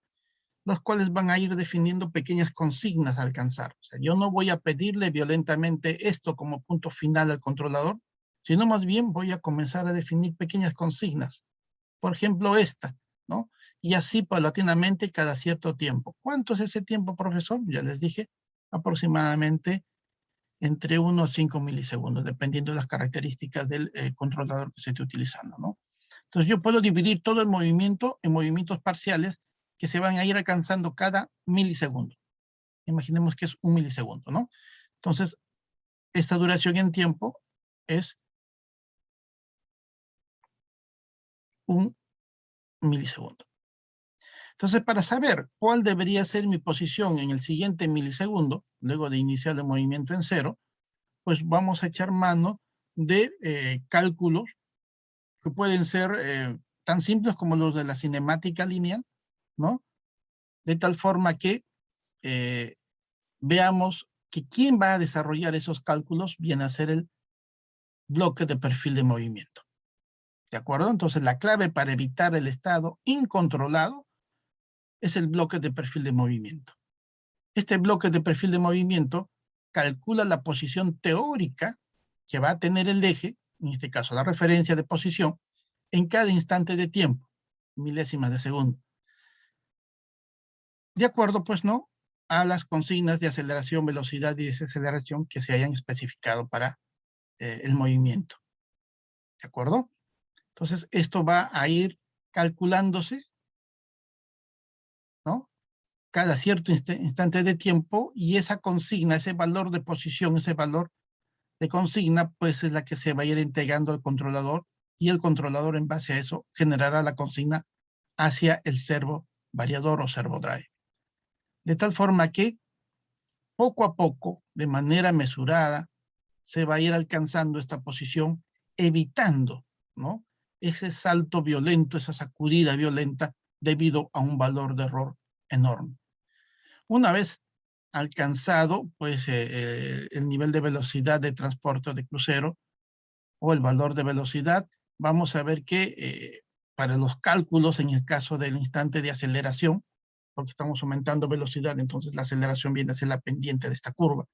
los cuales van a ir definiendo pequeñas consignas a alcanzar. O sea, yo no voy a pedirle violentamente esto como punto final al controlador, sino más bien voy a comenzar a definir pequeñas consignas. por ejemplo esta, ¿no? Y así paulatinamente cada cierto tiempo. ¿Cuánto es ese tiempo, profesor? Ya les dije, aproximadamente entre 1 a 5 milisegundos, dependiendo de las características del controlador que se esté utilizando, ¿no? Entonces yo puedo dividir todo el movimiento en movimientos parciales que se van a ir alcanzando cada milisegundo. Imaginemos que es 1 milisegundo, ¿no? Entonces, esta duración en tiempo es 1 milisegundo. Entonces, para saber cuál debería ser mi posición en el siguiente milisegundo, luego de iniciar el movimiento en cero, pues vamos a echar mano de cálculos que pueden ser tan simples como los de la cinemática lineal, ¿no? De tal forma que veamos que quién va a desarrollar esos cálculos viene a ser el bloque de perfil de movimiento. ¿De acuerdo? Entonces, la clave para evitar el estado incontrolado es el bloque de perfil de movimiento. Este bloque de perfil de movimiento calcula la posición teórica que va a tener el eje, en este caso la referencia de posición, en cada instante de tiempo, milésimas de segundo. De acuerdo, pues, ¿no?, a las consignas de aceleración, velocidad y desaceleración que se hayan especificado para el movimiento. ¿De acuerdo? Entonces, esto va a ir calculándose, ¿no?, cada cierto instante de tiempo, y esa consigna, ese valor de posición, ese valor de consigna, pues es la que se va a ir integrando al controlador, y el controlador en base a eso generará la consigna hacia el servo variador o servo drive. De tal forma que poco a poco, de manera mesurada, se va a ir alcanzando esta posición, evitando, ¿no?, ese salto violento, esa sacudida violenta debido a un valor de error enorme. Una vez alcanzado, pues, el nivel de velocidad de transporte de crucero o el valor de velocidad, vamos a ver que para los cálculos, en el caso del instante de aceleración, porque estamos aumentando velocidad, entonces la aceleración viene a ser la pendiente de esta curva,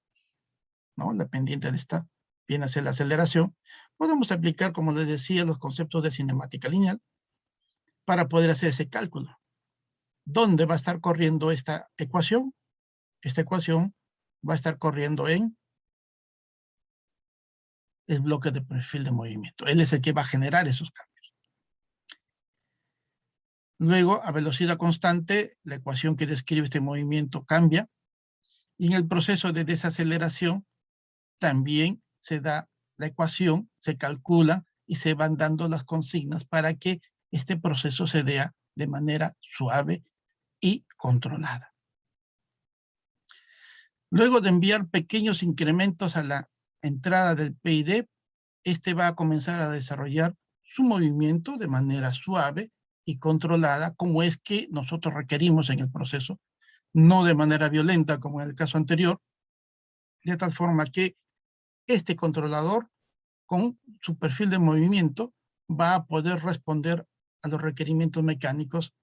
¿no? La pendiente de esta viene a ser la aceleración. Podemos aplicar, como les decía, los conceptos de cinemática lineal para poder hacer ese cálculo. ¿Dónde va a estar corriendo esta ecuación? Esta ecuación va a estar corriendo en el bloque de perfil de movimiento. Él es el que va a generar esos cambios. Luego, a velocidad constante, la ecuación que describe este movimiento cambia, y en el proceso de desaceleración también se da la ecuación, se calcula y se van dando las consignas para que este proceso se dé de manera suave y controlada. Luego de enviar pequeños incrementos a la entrada del PID, este va a comenzar a desarrollar su movimiento de manera suave y controlada, como es que nosotros requerimos en el proceso, no de manera violenta como en el caso anterior, de tal forma que este controlador, con su perfil de movimiento, va a poder responder a los requerimientos mecánicos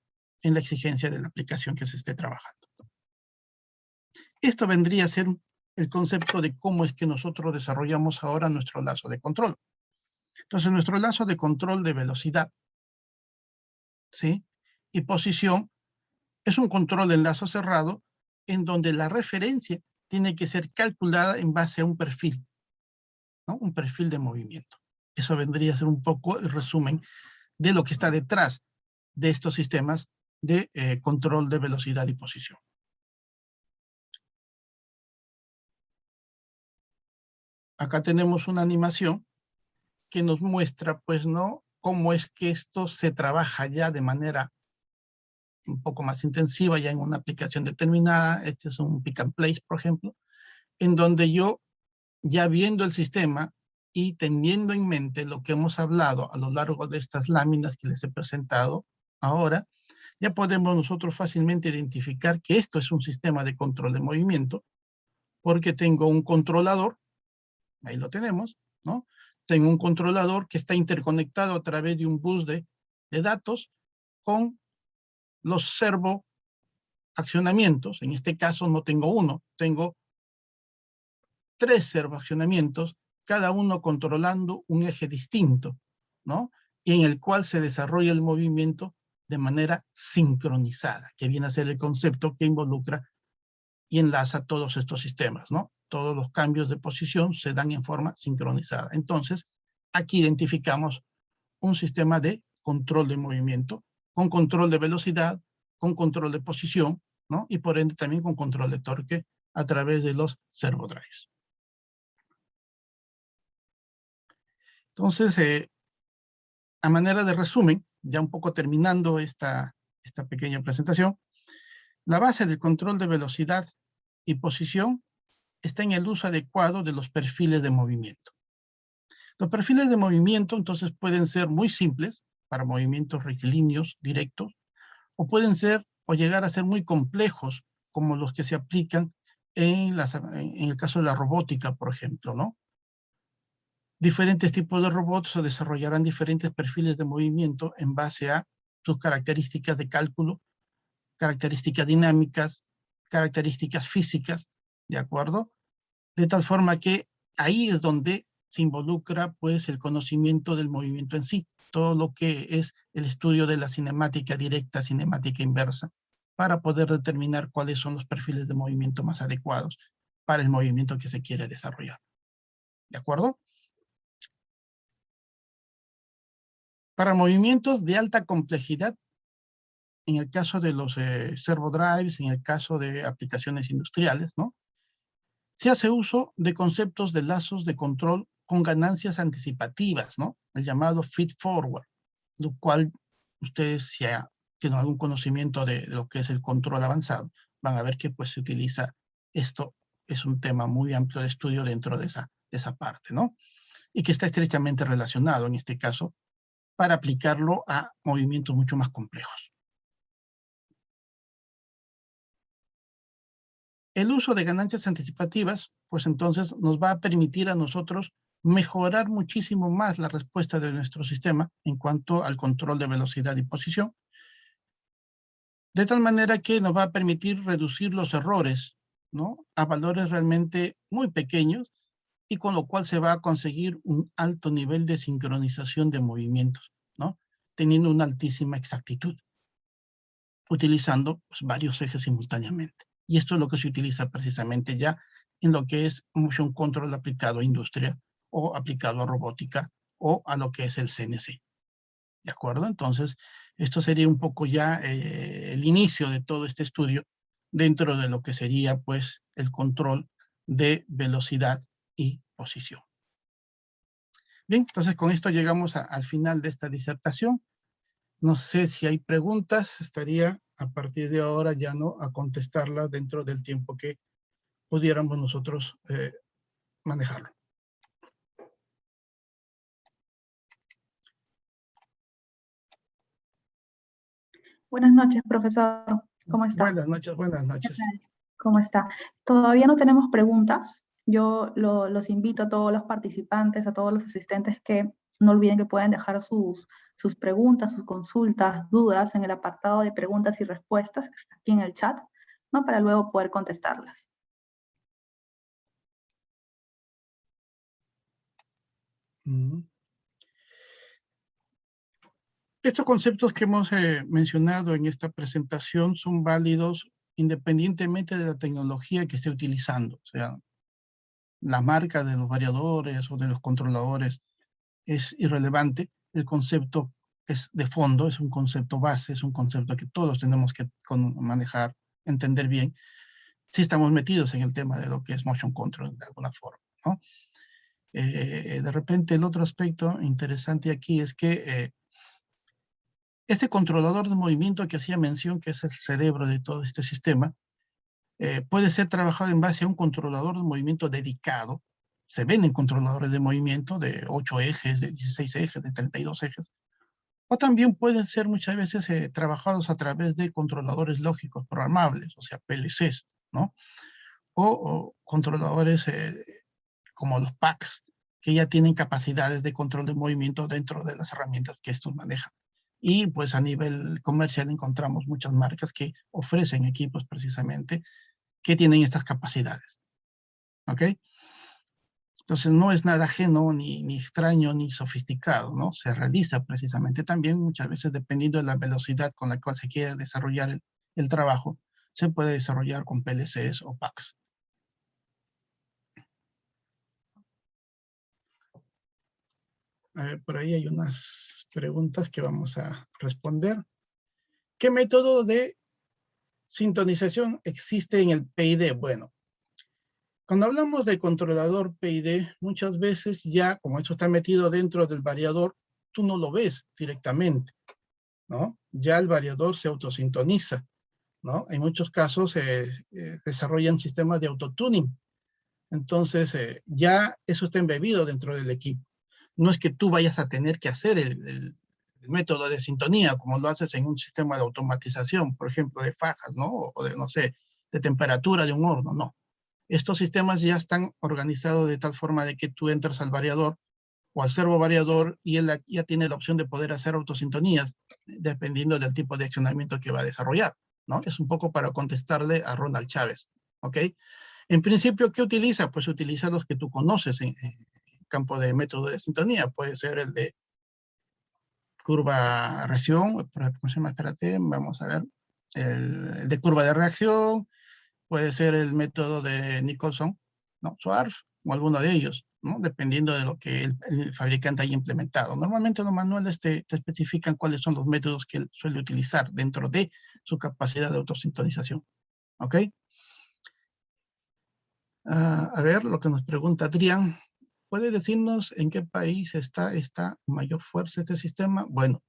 en la exigencia de la aplicación que se esté trabajando. Esto vendría a ser el concepto de cómo es que nosotros desarrollamos ahora nuestro lazo de control. Entonces, nuestro lazo de control de velocidad, ¿sí?, y posición es un control en lazo cerrado en donde la referencia tiene que ser calculada en base a un perfil, ¿no?, un perfil de movimiento. Eso vendría a ser un poco el resumen de lo que está detrás de estos sistemas de control de velocidad y posición. Acá tenemos una animación que nos muestra, pues, ¿no?, cómo es que esto se trabaja ya de manera un poco más intensiva, ya en una aplicación determinada. Este es un pick and place, por ejemplo, en donde yo, ya viendo el sistema y teniendo en mente lo que hemos hablado a lo largo de estas láminas que les he presentado ahora, ya podemos nosotros fácilmente identificar que esto es un sistema de control de movimiento, porque tengo un controlador, ahí lo tenemos, ¿no? Tengo un controlador que está interconectado a través de un bus de datos con los servoaccionamientos. En este caso no tengo uno, tengo 3 servoaccionamientos, cada uno controlando un eje distinto, ¿no? y en el cual se desarrolla el movimiento de manera sincronizada, que viene a ser el concepto que involucra y enlaza todos estos sistemas, ¿no? Todos los cambios de posición se dan en forma sincronizada. Entonces, aquí identificamos un sistema de control de movimiento, con control de velocidad, con control de posición, ¿no? Y por ende también con control de torque a través de los servodrives. Entonces, a manera de resumen, ya un poco terminando esta pequeña presentación, la base del control de velocidad y posición está en el uso adecuado de los perfiles de movimiento. Los perfiles de movimiento entonces pueden ser muy simples para movimientos rectilíneos directos, o pueden ser o llegar a ser muy complejos como los que se aplican en el caso de la robótica, por ejemplo, ¿no? Diferentes tipos de robots se desarrollarán diferentes perfiles de movimiento en base a sus características de cálculo, características dinámicas, características físicas, ¿de acuerdo? De tal forma que ahí es donde se involucra pues el conocimiento del movimiento en sí, todo lo que es el estudio de la cinemática directa, cinemática inversa, para poder determinar cuáles son los perfiles de movimiento más adecuados para el movimiento que se quiere desarrollar. ¿De acuerdo? Para movimientos de alta complejidad, en el caso de los servodrives, en el caso de aplicaciones industriales, ¿no? Se hace uso de conceptos de lazos de control con ganancias anticipativas, ¿no? El llamado feed forward, lo cual ustedes, si tienen algún conocimiento de lo que es el control avanzado, van a ver que pues se utiliza esto, es un tema muy amplio de estudio dentro de esa parte, ¿no? Y que está estrechamente relacionado, en este caso, para aplicarlo a movimientos mucho más complejos. El uso de ganancias anticipativas, pues entonces nos va a permitir a nosotros mejorar muchísimo más la respuesta de nuestro sistema en cuanto al control de velocidad y posición, de tal manera que nos va a permitir reducir los errores, ¿no? A valores realmente muy pequeños, y con lo cual se va a conseguir un alto nivel de sincronización de movimientos, ¿no? Teniendo una altísima exactitud, utilizando pues, varios ejes simultáneamente. Y esto es lo que se utiliza precisamente ya en lo que es motion control aplicado a industria o aplicado a robótica o a lo que es el CNC. ¿De acuerdo? Entonces, esto sería un poco ya el inicio de todo este estudio dentro de lo que sería pues el control de velocidad y posición. Bien, entonces con esto llegamos al final de esta disertación. No sé si hay preguntas, estaría a partir de ahora ya no a contestarlas dentro del tiempo que pudiéramos nosotros manejarlo. Buenas noches, profesor. ¿Cómo está? Buenas noches, buenas noches. ¿Cómo está? Todavía no tenemos preguntas. Yo los invito a todos los participantes, a todos los asistentes que no olviden que pueden dejar sus preguntas, sus consultas, dudas en el apartado de preguntas y respuestas que está aquí en el chat, ¿no? Para luego poder contestarlas. Estos conceptos que hemos mencionado en esta presentación son válidos independientemente de la tecnología que esté utilizando. O sea, la marca de los variadores o de los controladores es irrelevante. El concepto es de fondo, es un concepto base, es un concepto que todos tenemos que manejar, entender bien, si estamos metidos en el tema de lo que es motion control de alguna forma, ¿no? De repente el otro aspecto interesante aquí es que este controlador de movimiento que hacía mención, que es el cerebro de todo este sistema, puede ser trabajado en base a un controlador de movimiento dedicado. Se venden controladores de movimiento de 8 ejes, de 16 ejes, de 32 ejes. O también pueden ser muchas veces trabajados a través de controladores lógicos programables, o sea, PLCs, ¿no? O controladores como los PACs, que ya tienen capacidades de control de movimiento dentro de las herramientas que estos manejan. Y pues a nivel comercial encontramos muchas marcas que ofrecen equipos precisamente que tienen estas capacidades. ¿Ok? Entonces no es nada ajeno, ni extraño, ni sofisticado, ¿no? Se realiza precisamente también muchas veces dependiendo de la velocidad con la cual se quiere desarrollar el trabajo, se puede desarrollar con PLCs o PACs. A ver, por ahí hay unas preguntas que vamos a responder. ¿Qué método de sintonización existe en el PID? Bueno, cuando hablamos de controlador PID, muchas veces ya, como esto está metido dentro del variador, tú no lo ves directamente, ¿no? Ya el variador se autosintoniza, ¿no? En muchos casos se desarrollan sistemas de autotuning. Entonces, ya eso está embebido dentro del equipo. No es que tú vayas a tener que hacer el método de sintonía como lo haces en un sistema de automatización, por ejemplo, de fajas, ¿no? O de, no sé, de temperatura de un horno, no. Estos sistemas ya están organizados de tal forma de que tú entras al variador o al servo variador y él ya tiene la opción de poder hacer autosintonías dependiendo del tipo de accionamiento que va a desarrollar, ¿no? Es un poco para contestarle a Ronald Chávez, ¿ok? En principio, ¿qué utiliza? Pues utiliza los que tú conoces en campo de método de sintonía. Puede ser el de curva reacción, ¿cómo se llama? Espérate, vamos a ver. El de curva de reacción, puede ser el método de Nicholson, ¿no? Schwarz, o alguno de ellos, ¿no? Dependiendo de lo que el fabricante haya implementado. Normalmente los manuales te especifican cuáles son los métodos que él suele utilizar dentro de su capacidad de autosintonización, ¿ok? A ver, lo que nos pregunta Adrián, ¿puede decirnos en qué país está mayor fuerza este sistema? Bueno,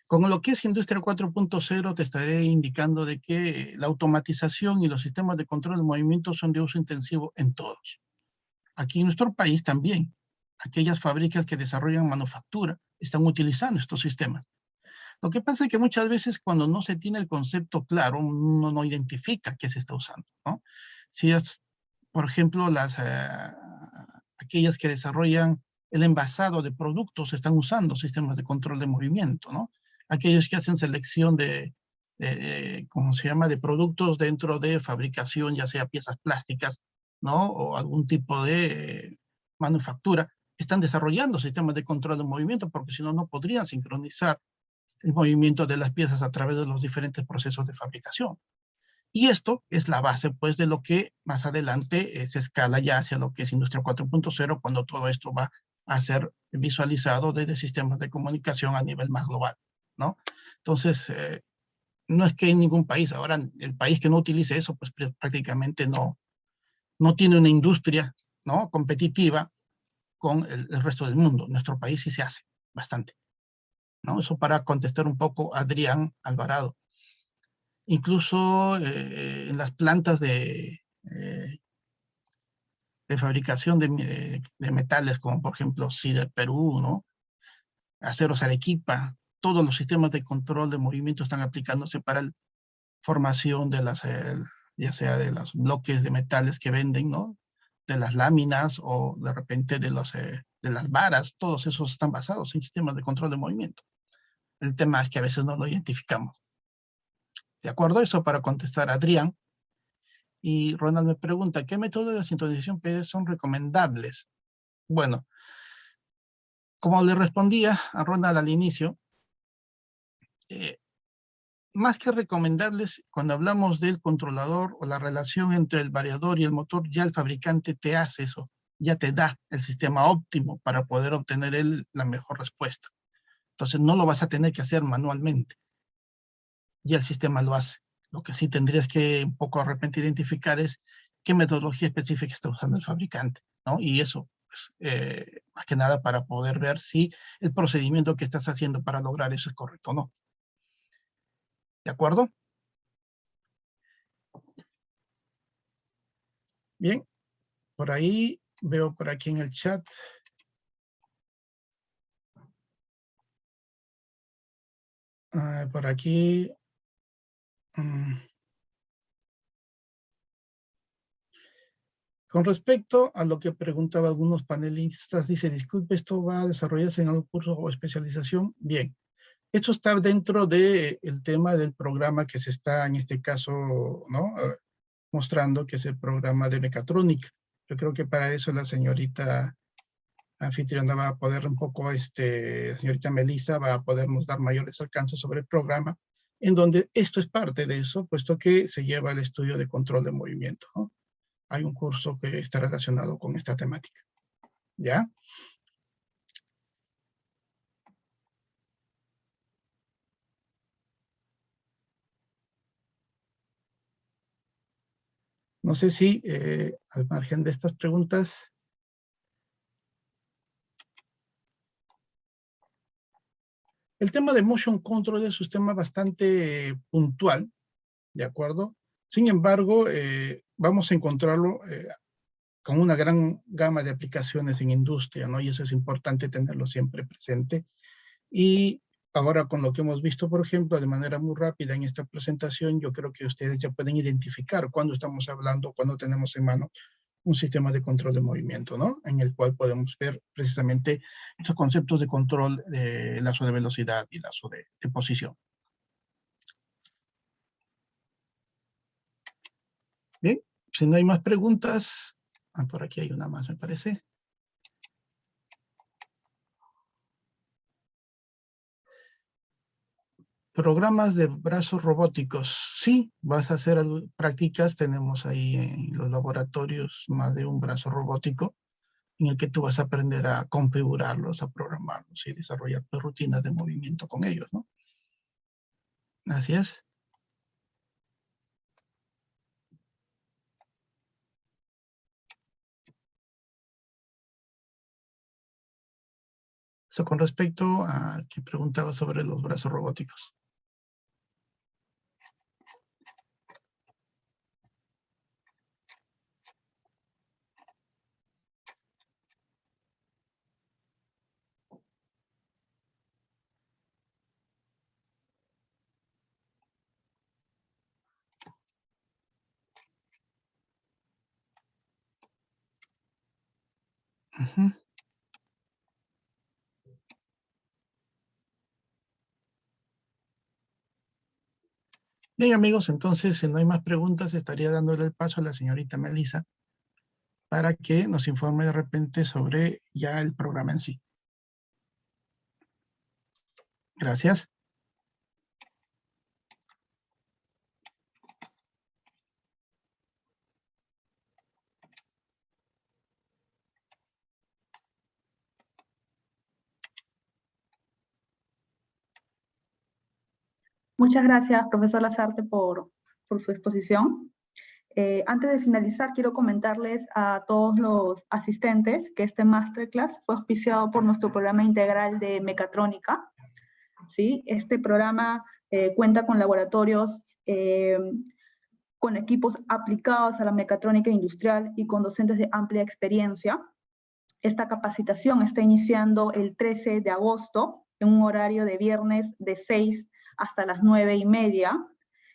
con lo que es Industria 4.0 te estaré indicando de que la automatización y los sistemas de control de movimiento son de uso intensivo en todos. Aquí en nuestro país también, aquellas fábricas que desarrollan manufactura están utilizando estos sistemas. Lo que pasa es que muchas veces cuando no se tiene el concepto claro, uno no identifica qué se está usando, ¿no? Si es, por ejemplo, aquellas que desarrollan el envasado de productos están usando sistemas de control de movimiento, ¿no? Aquellos que hacen selección ¿cómo se llama?, de productos dentro de fabricación, ya sea piezas plásticas, ¿no? O algún tipo de manufactura, están desarrollando sistemas de control de movimiento porque si no, no podrían sincronizar el movimiento de las piezas a través de los diferentes procesos de fabricación. Y esto es la base, pues, de lo que más adelante se escala ya hacia lo que es Industria 4.0, cuando todo esto va a ser visualizado desde sistemas de comunicación a nivel más global, ¿no? Entonces, no es que en ningún país, ahora el país que no utilice eso, pues prácticamente no tiene una industria, ¿no?, competitiva con el resto del mundo. Nuestro país sí se hace bastante, ¿no? Eso para contestar un poco a Adrián Alvarado. Incluso en las plantas de fabricación de metales, como por ejemplo Sider Perú, ¿no? Aceros Arequipa, todos los sistemas de control de movimiento están aplicándose para la formación de las, ya sea de los bloques de metales que venden, ¿no? De las láminas o de repente de las varas, todos esos están basados en sistemas de control de movimiento. El tema es que a veces no lo identificamos. ¿De acuerdo? Eso para contestar a Adrián. Y Ronald me pregunta, ¿qué métodos de sintonización PD son recomendables? Bueno, como le respondía a Ronald al inicio, más que recomendarles, cuando hablamos del controlador o la relación entre el variador y el motor, ya el fabricante te hace eso, ya te da el sistema óptimo para poder obtener la mejor respuesta. Entonces no lo vas a tener que hacer manualmente, ya el sistema lo hace. Lo que sí tendrías que un poco de repente identificar es qué metodología específica está usando el fabricante, ¿no? Y eso, pues, más que nada para poder ver si el procedimiento que estás haciendo para lograr eso es correcto o no. ¿De acuerdo? Bien, por ahí veo por aquí en el chat. Por aquí. Con respecto a lo que preguntaba algunos panelistas, dice, disculpe, ¿esto va a desarrollarse en algún curso o especialización? Bien, esto está dentro del tema del programa que se está, en este caso, ¿no?, mostrando, que es el programa de mecatrónica. Yo creo que para eso la señorita anfitriona va a poder un poco, señorita Melissa va a podernos dar mayores alcances sobre el programa, en donde esto es parte de eso, puesto que se lleva el estudio de control de movimiento, ¿no? Hay un curso que está relacionado con esta temática. ¿Ya? No sé si, al margen de estas preguntas, el tema de motion control es un tema bastante puntual, ¿de acuerdo? Sin embargo, vamos a encontrarlo con una gran gama de aplicaciones en industria, ¿no? Y eso es importante tenerlo siempre presente. Y ahora con lo que hemos visto, por ejemplo, de manera muy rápida en esta presentación, yo creo que ustedes ya pueden identificar cuando estamos hablando, cuando tenemos en mano un sistema de control de movimiento, ¿no? En el cual podemos ver precisamente estos conceptos de control de lazo de velocidad y lazo de posición. Bien, si no hay más preguntas, por aquí hay una más, me parece. Programas de brazos robóticos. Sí, vas a hacer prácticas. Tenemos ahí en los laboratorios más de un brazo robótico en el que tú vas a aprender a configurarlos, a programarlos y desarrollar tus rutinas de movimiento con ellos, ¿no? Así es. Eso con respecto a que preguntaba sobre los brazos robóticos. Uh-huh. Bien, amigos, entonces, si no hay más preguntas, estaría dándole el paso a la señorita Melissa para que nos informe de repente sobre ya el programa en sí. Gracias. Muchas gracias, profesor Lazarte, por su exposición. Antes de finalizar, quiero comentarles a todos los asistentes que este masterclass fue auspiciado por nuestro programa integral de mecatrónica. ¿Sí? Este programa cuenta con laboratorios, con equipos aplicados a la mecatrónica industrial y con docentes de amplia experiencia. Esta capacitación está iniciando el 13 de agosto en un horario de viernes de 6 hasta las 9:30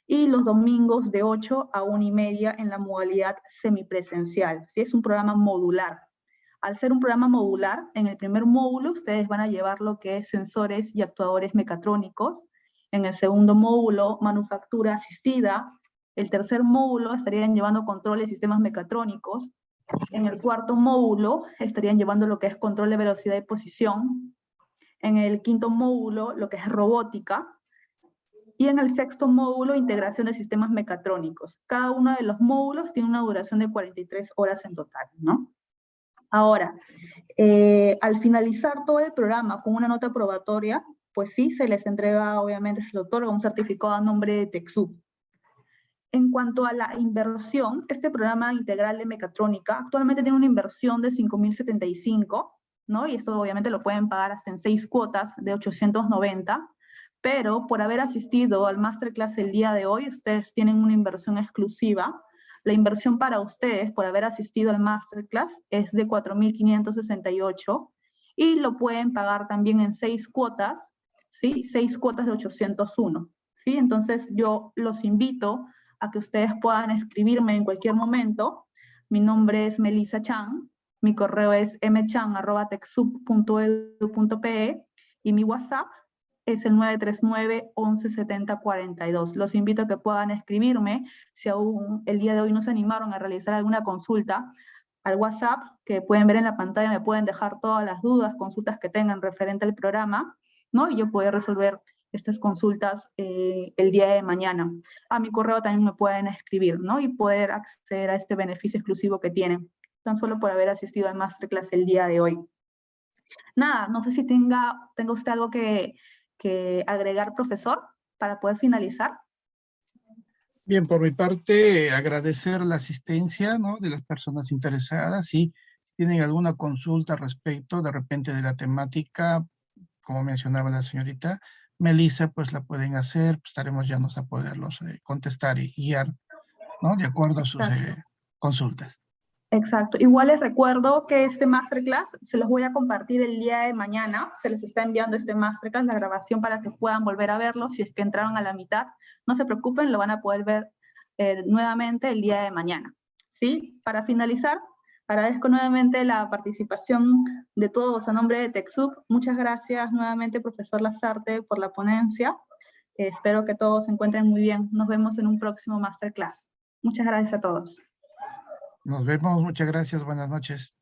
y los domingos de 8 a 1:30 en la modalidad semipresencial. ¿Sí? Es un programa modular. Al ser un programa modular, en el primer módulo ustedes van a llevar lo que es sensores y actuadores mecatrónicos. En el segundo módulo, manufactura asistida. El tercer módulo estarían llevando controles y sistemas mecatrónicos. En el cuarto módulo estarían llevando lo que es control de velocidad y posición. En el quinto módulo, lo que es robótica. Y en el sexto módulo, integración de sistemas mecatrónicos. Cada uno de los módulos tiene una duración de 43 horas en total, ¿no? Ahora, al finalizar todo el programa con una nota probatoria, pues sí, se les entrega, obviamente, se les otorga un certificado a nombre de TechSoup. En cuanto a la inversión, este programa integral de mecatrónica actualmente tiene una inversión de 5.075, ¿no? Y esto obviamente lo pueden pagar hasta en 6 cuotas de 890, pero por haber asistido al masterclass el día de hoy, ustedes tienen una inversión exclusiva. La inversión para ustedes por haber asistido al masterclass es de 4.568 y lo pueden pagar también en 6 cuotas, ¿sí? 6 cuotas de 801, ¿sí? Entonces yo los invito a que ustedes puedan escribirme en cualquier momento. Mi nombre es Melissa Chan, mi correo es mchan@techsoup.edu.pe y mi WhatsApp es el 939-1170-42. Los invito a que puedan escribirme si aún el día de hoy no se animaron a realizar alguna consulta al WhatsApp, que pueden ver en la pantalla, me pueden dejar todas las dudas, consultas que tengan referente al programa, ¿no? Y yo puedo resolver estas consultas el día de mañana. A mi correo también me pueden escribir, ¿no? Y poder acceder a este beneficio exclusivo que tienen, tan solo por haber asistido al Masterclass el día de hoy. Nada, no sé si tenga usted algo que agregar, profesor, para poder finalizar. Bien, por mi parte, agradecer la asistencia, ¿no?, de las personas interesadas. Si tienen alguna consulta respecto de repente de la temática, como mencionaba la señorita Melissa, pues la pueden hacer, pues estaremos llanos a poderlos contestar y guiar, ¿no?, de acuerdo a sus consultas. Exacto. Igual les recuerdo que este Masterclass se los voy a compartir el día de mañana. Se les está enviando este Masterclass, la grabación, para que puedan volver a verlo. Si es que entraron a la mitad, no se preocupen, lo van a poder ver nuevamente el día de mañana. ¿Sí? Para finalizar, agradezco nuevamente la participación de todos a nombre de TechSoup. Muchas gracias nuevamente, profesor Lasarte, por la ponencia. Espero que todos se encuentren muy bien. Nos vemos en un próximo Masterclass. Muchas gracias a todos. Nos vemos, muchas gracias, buenas noches.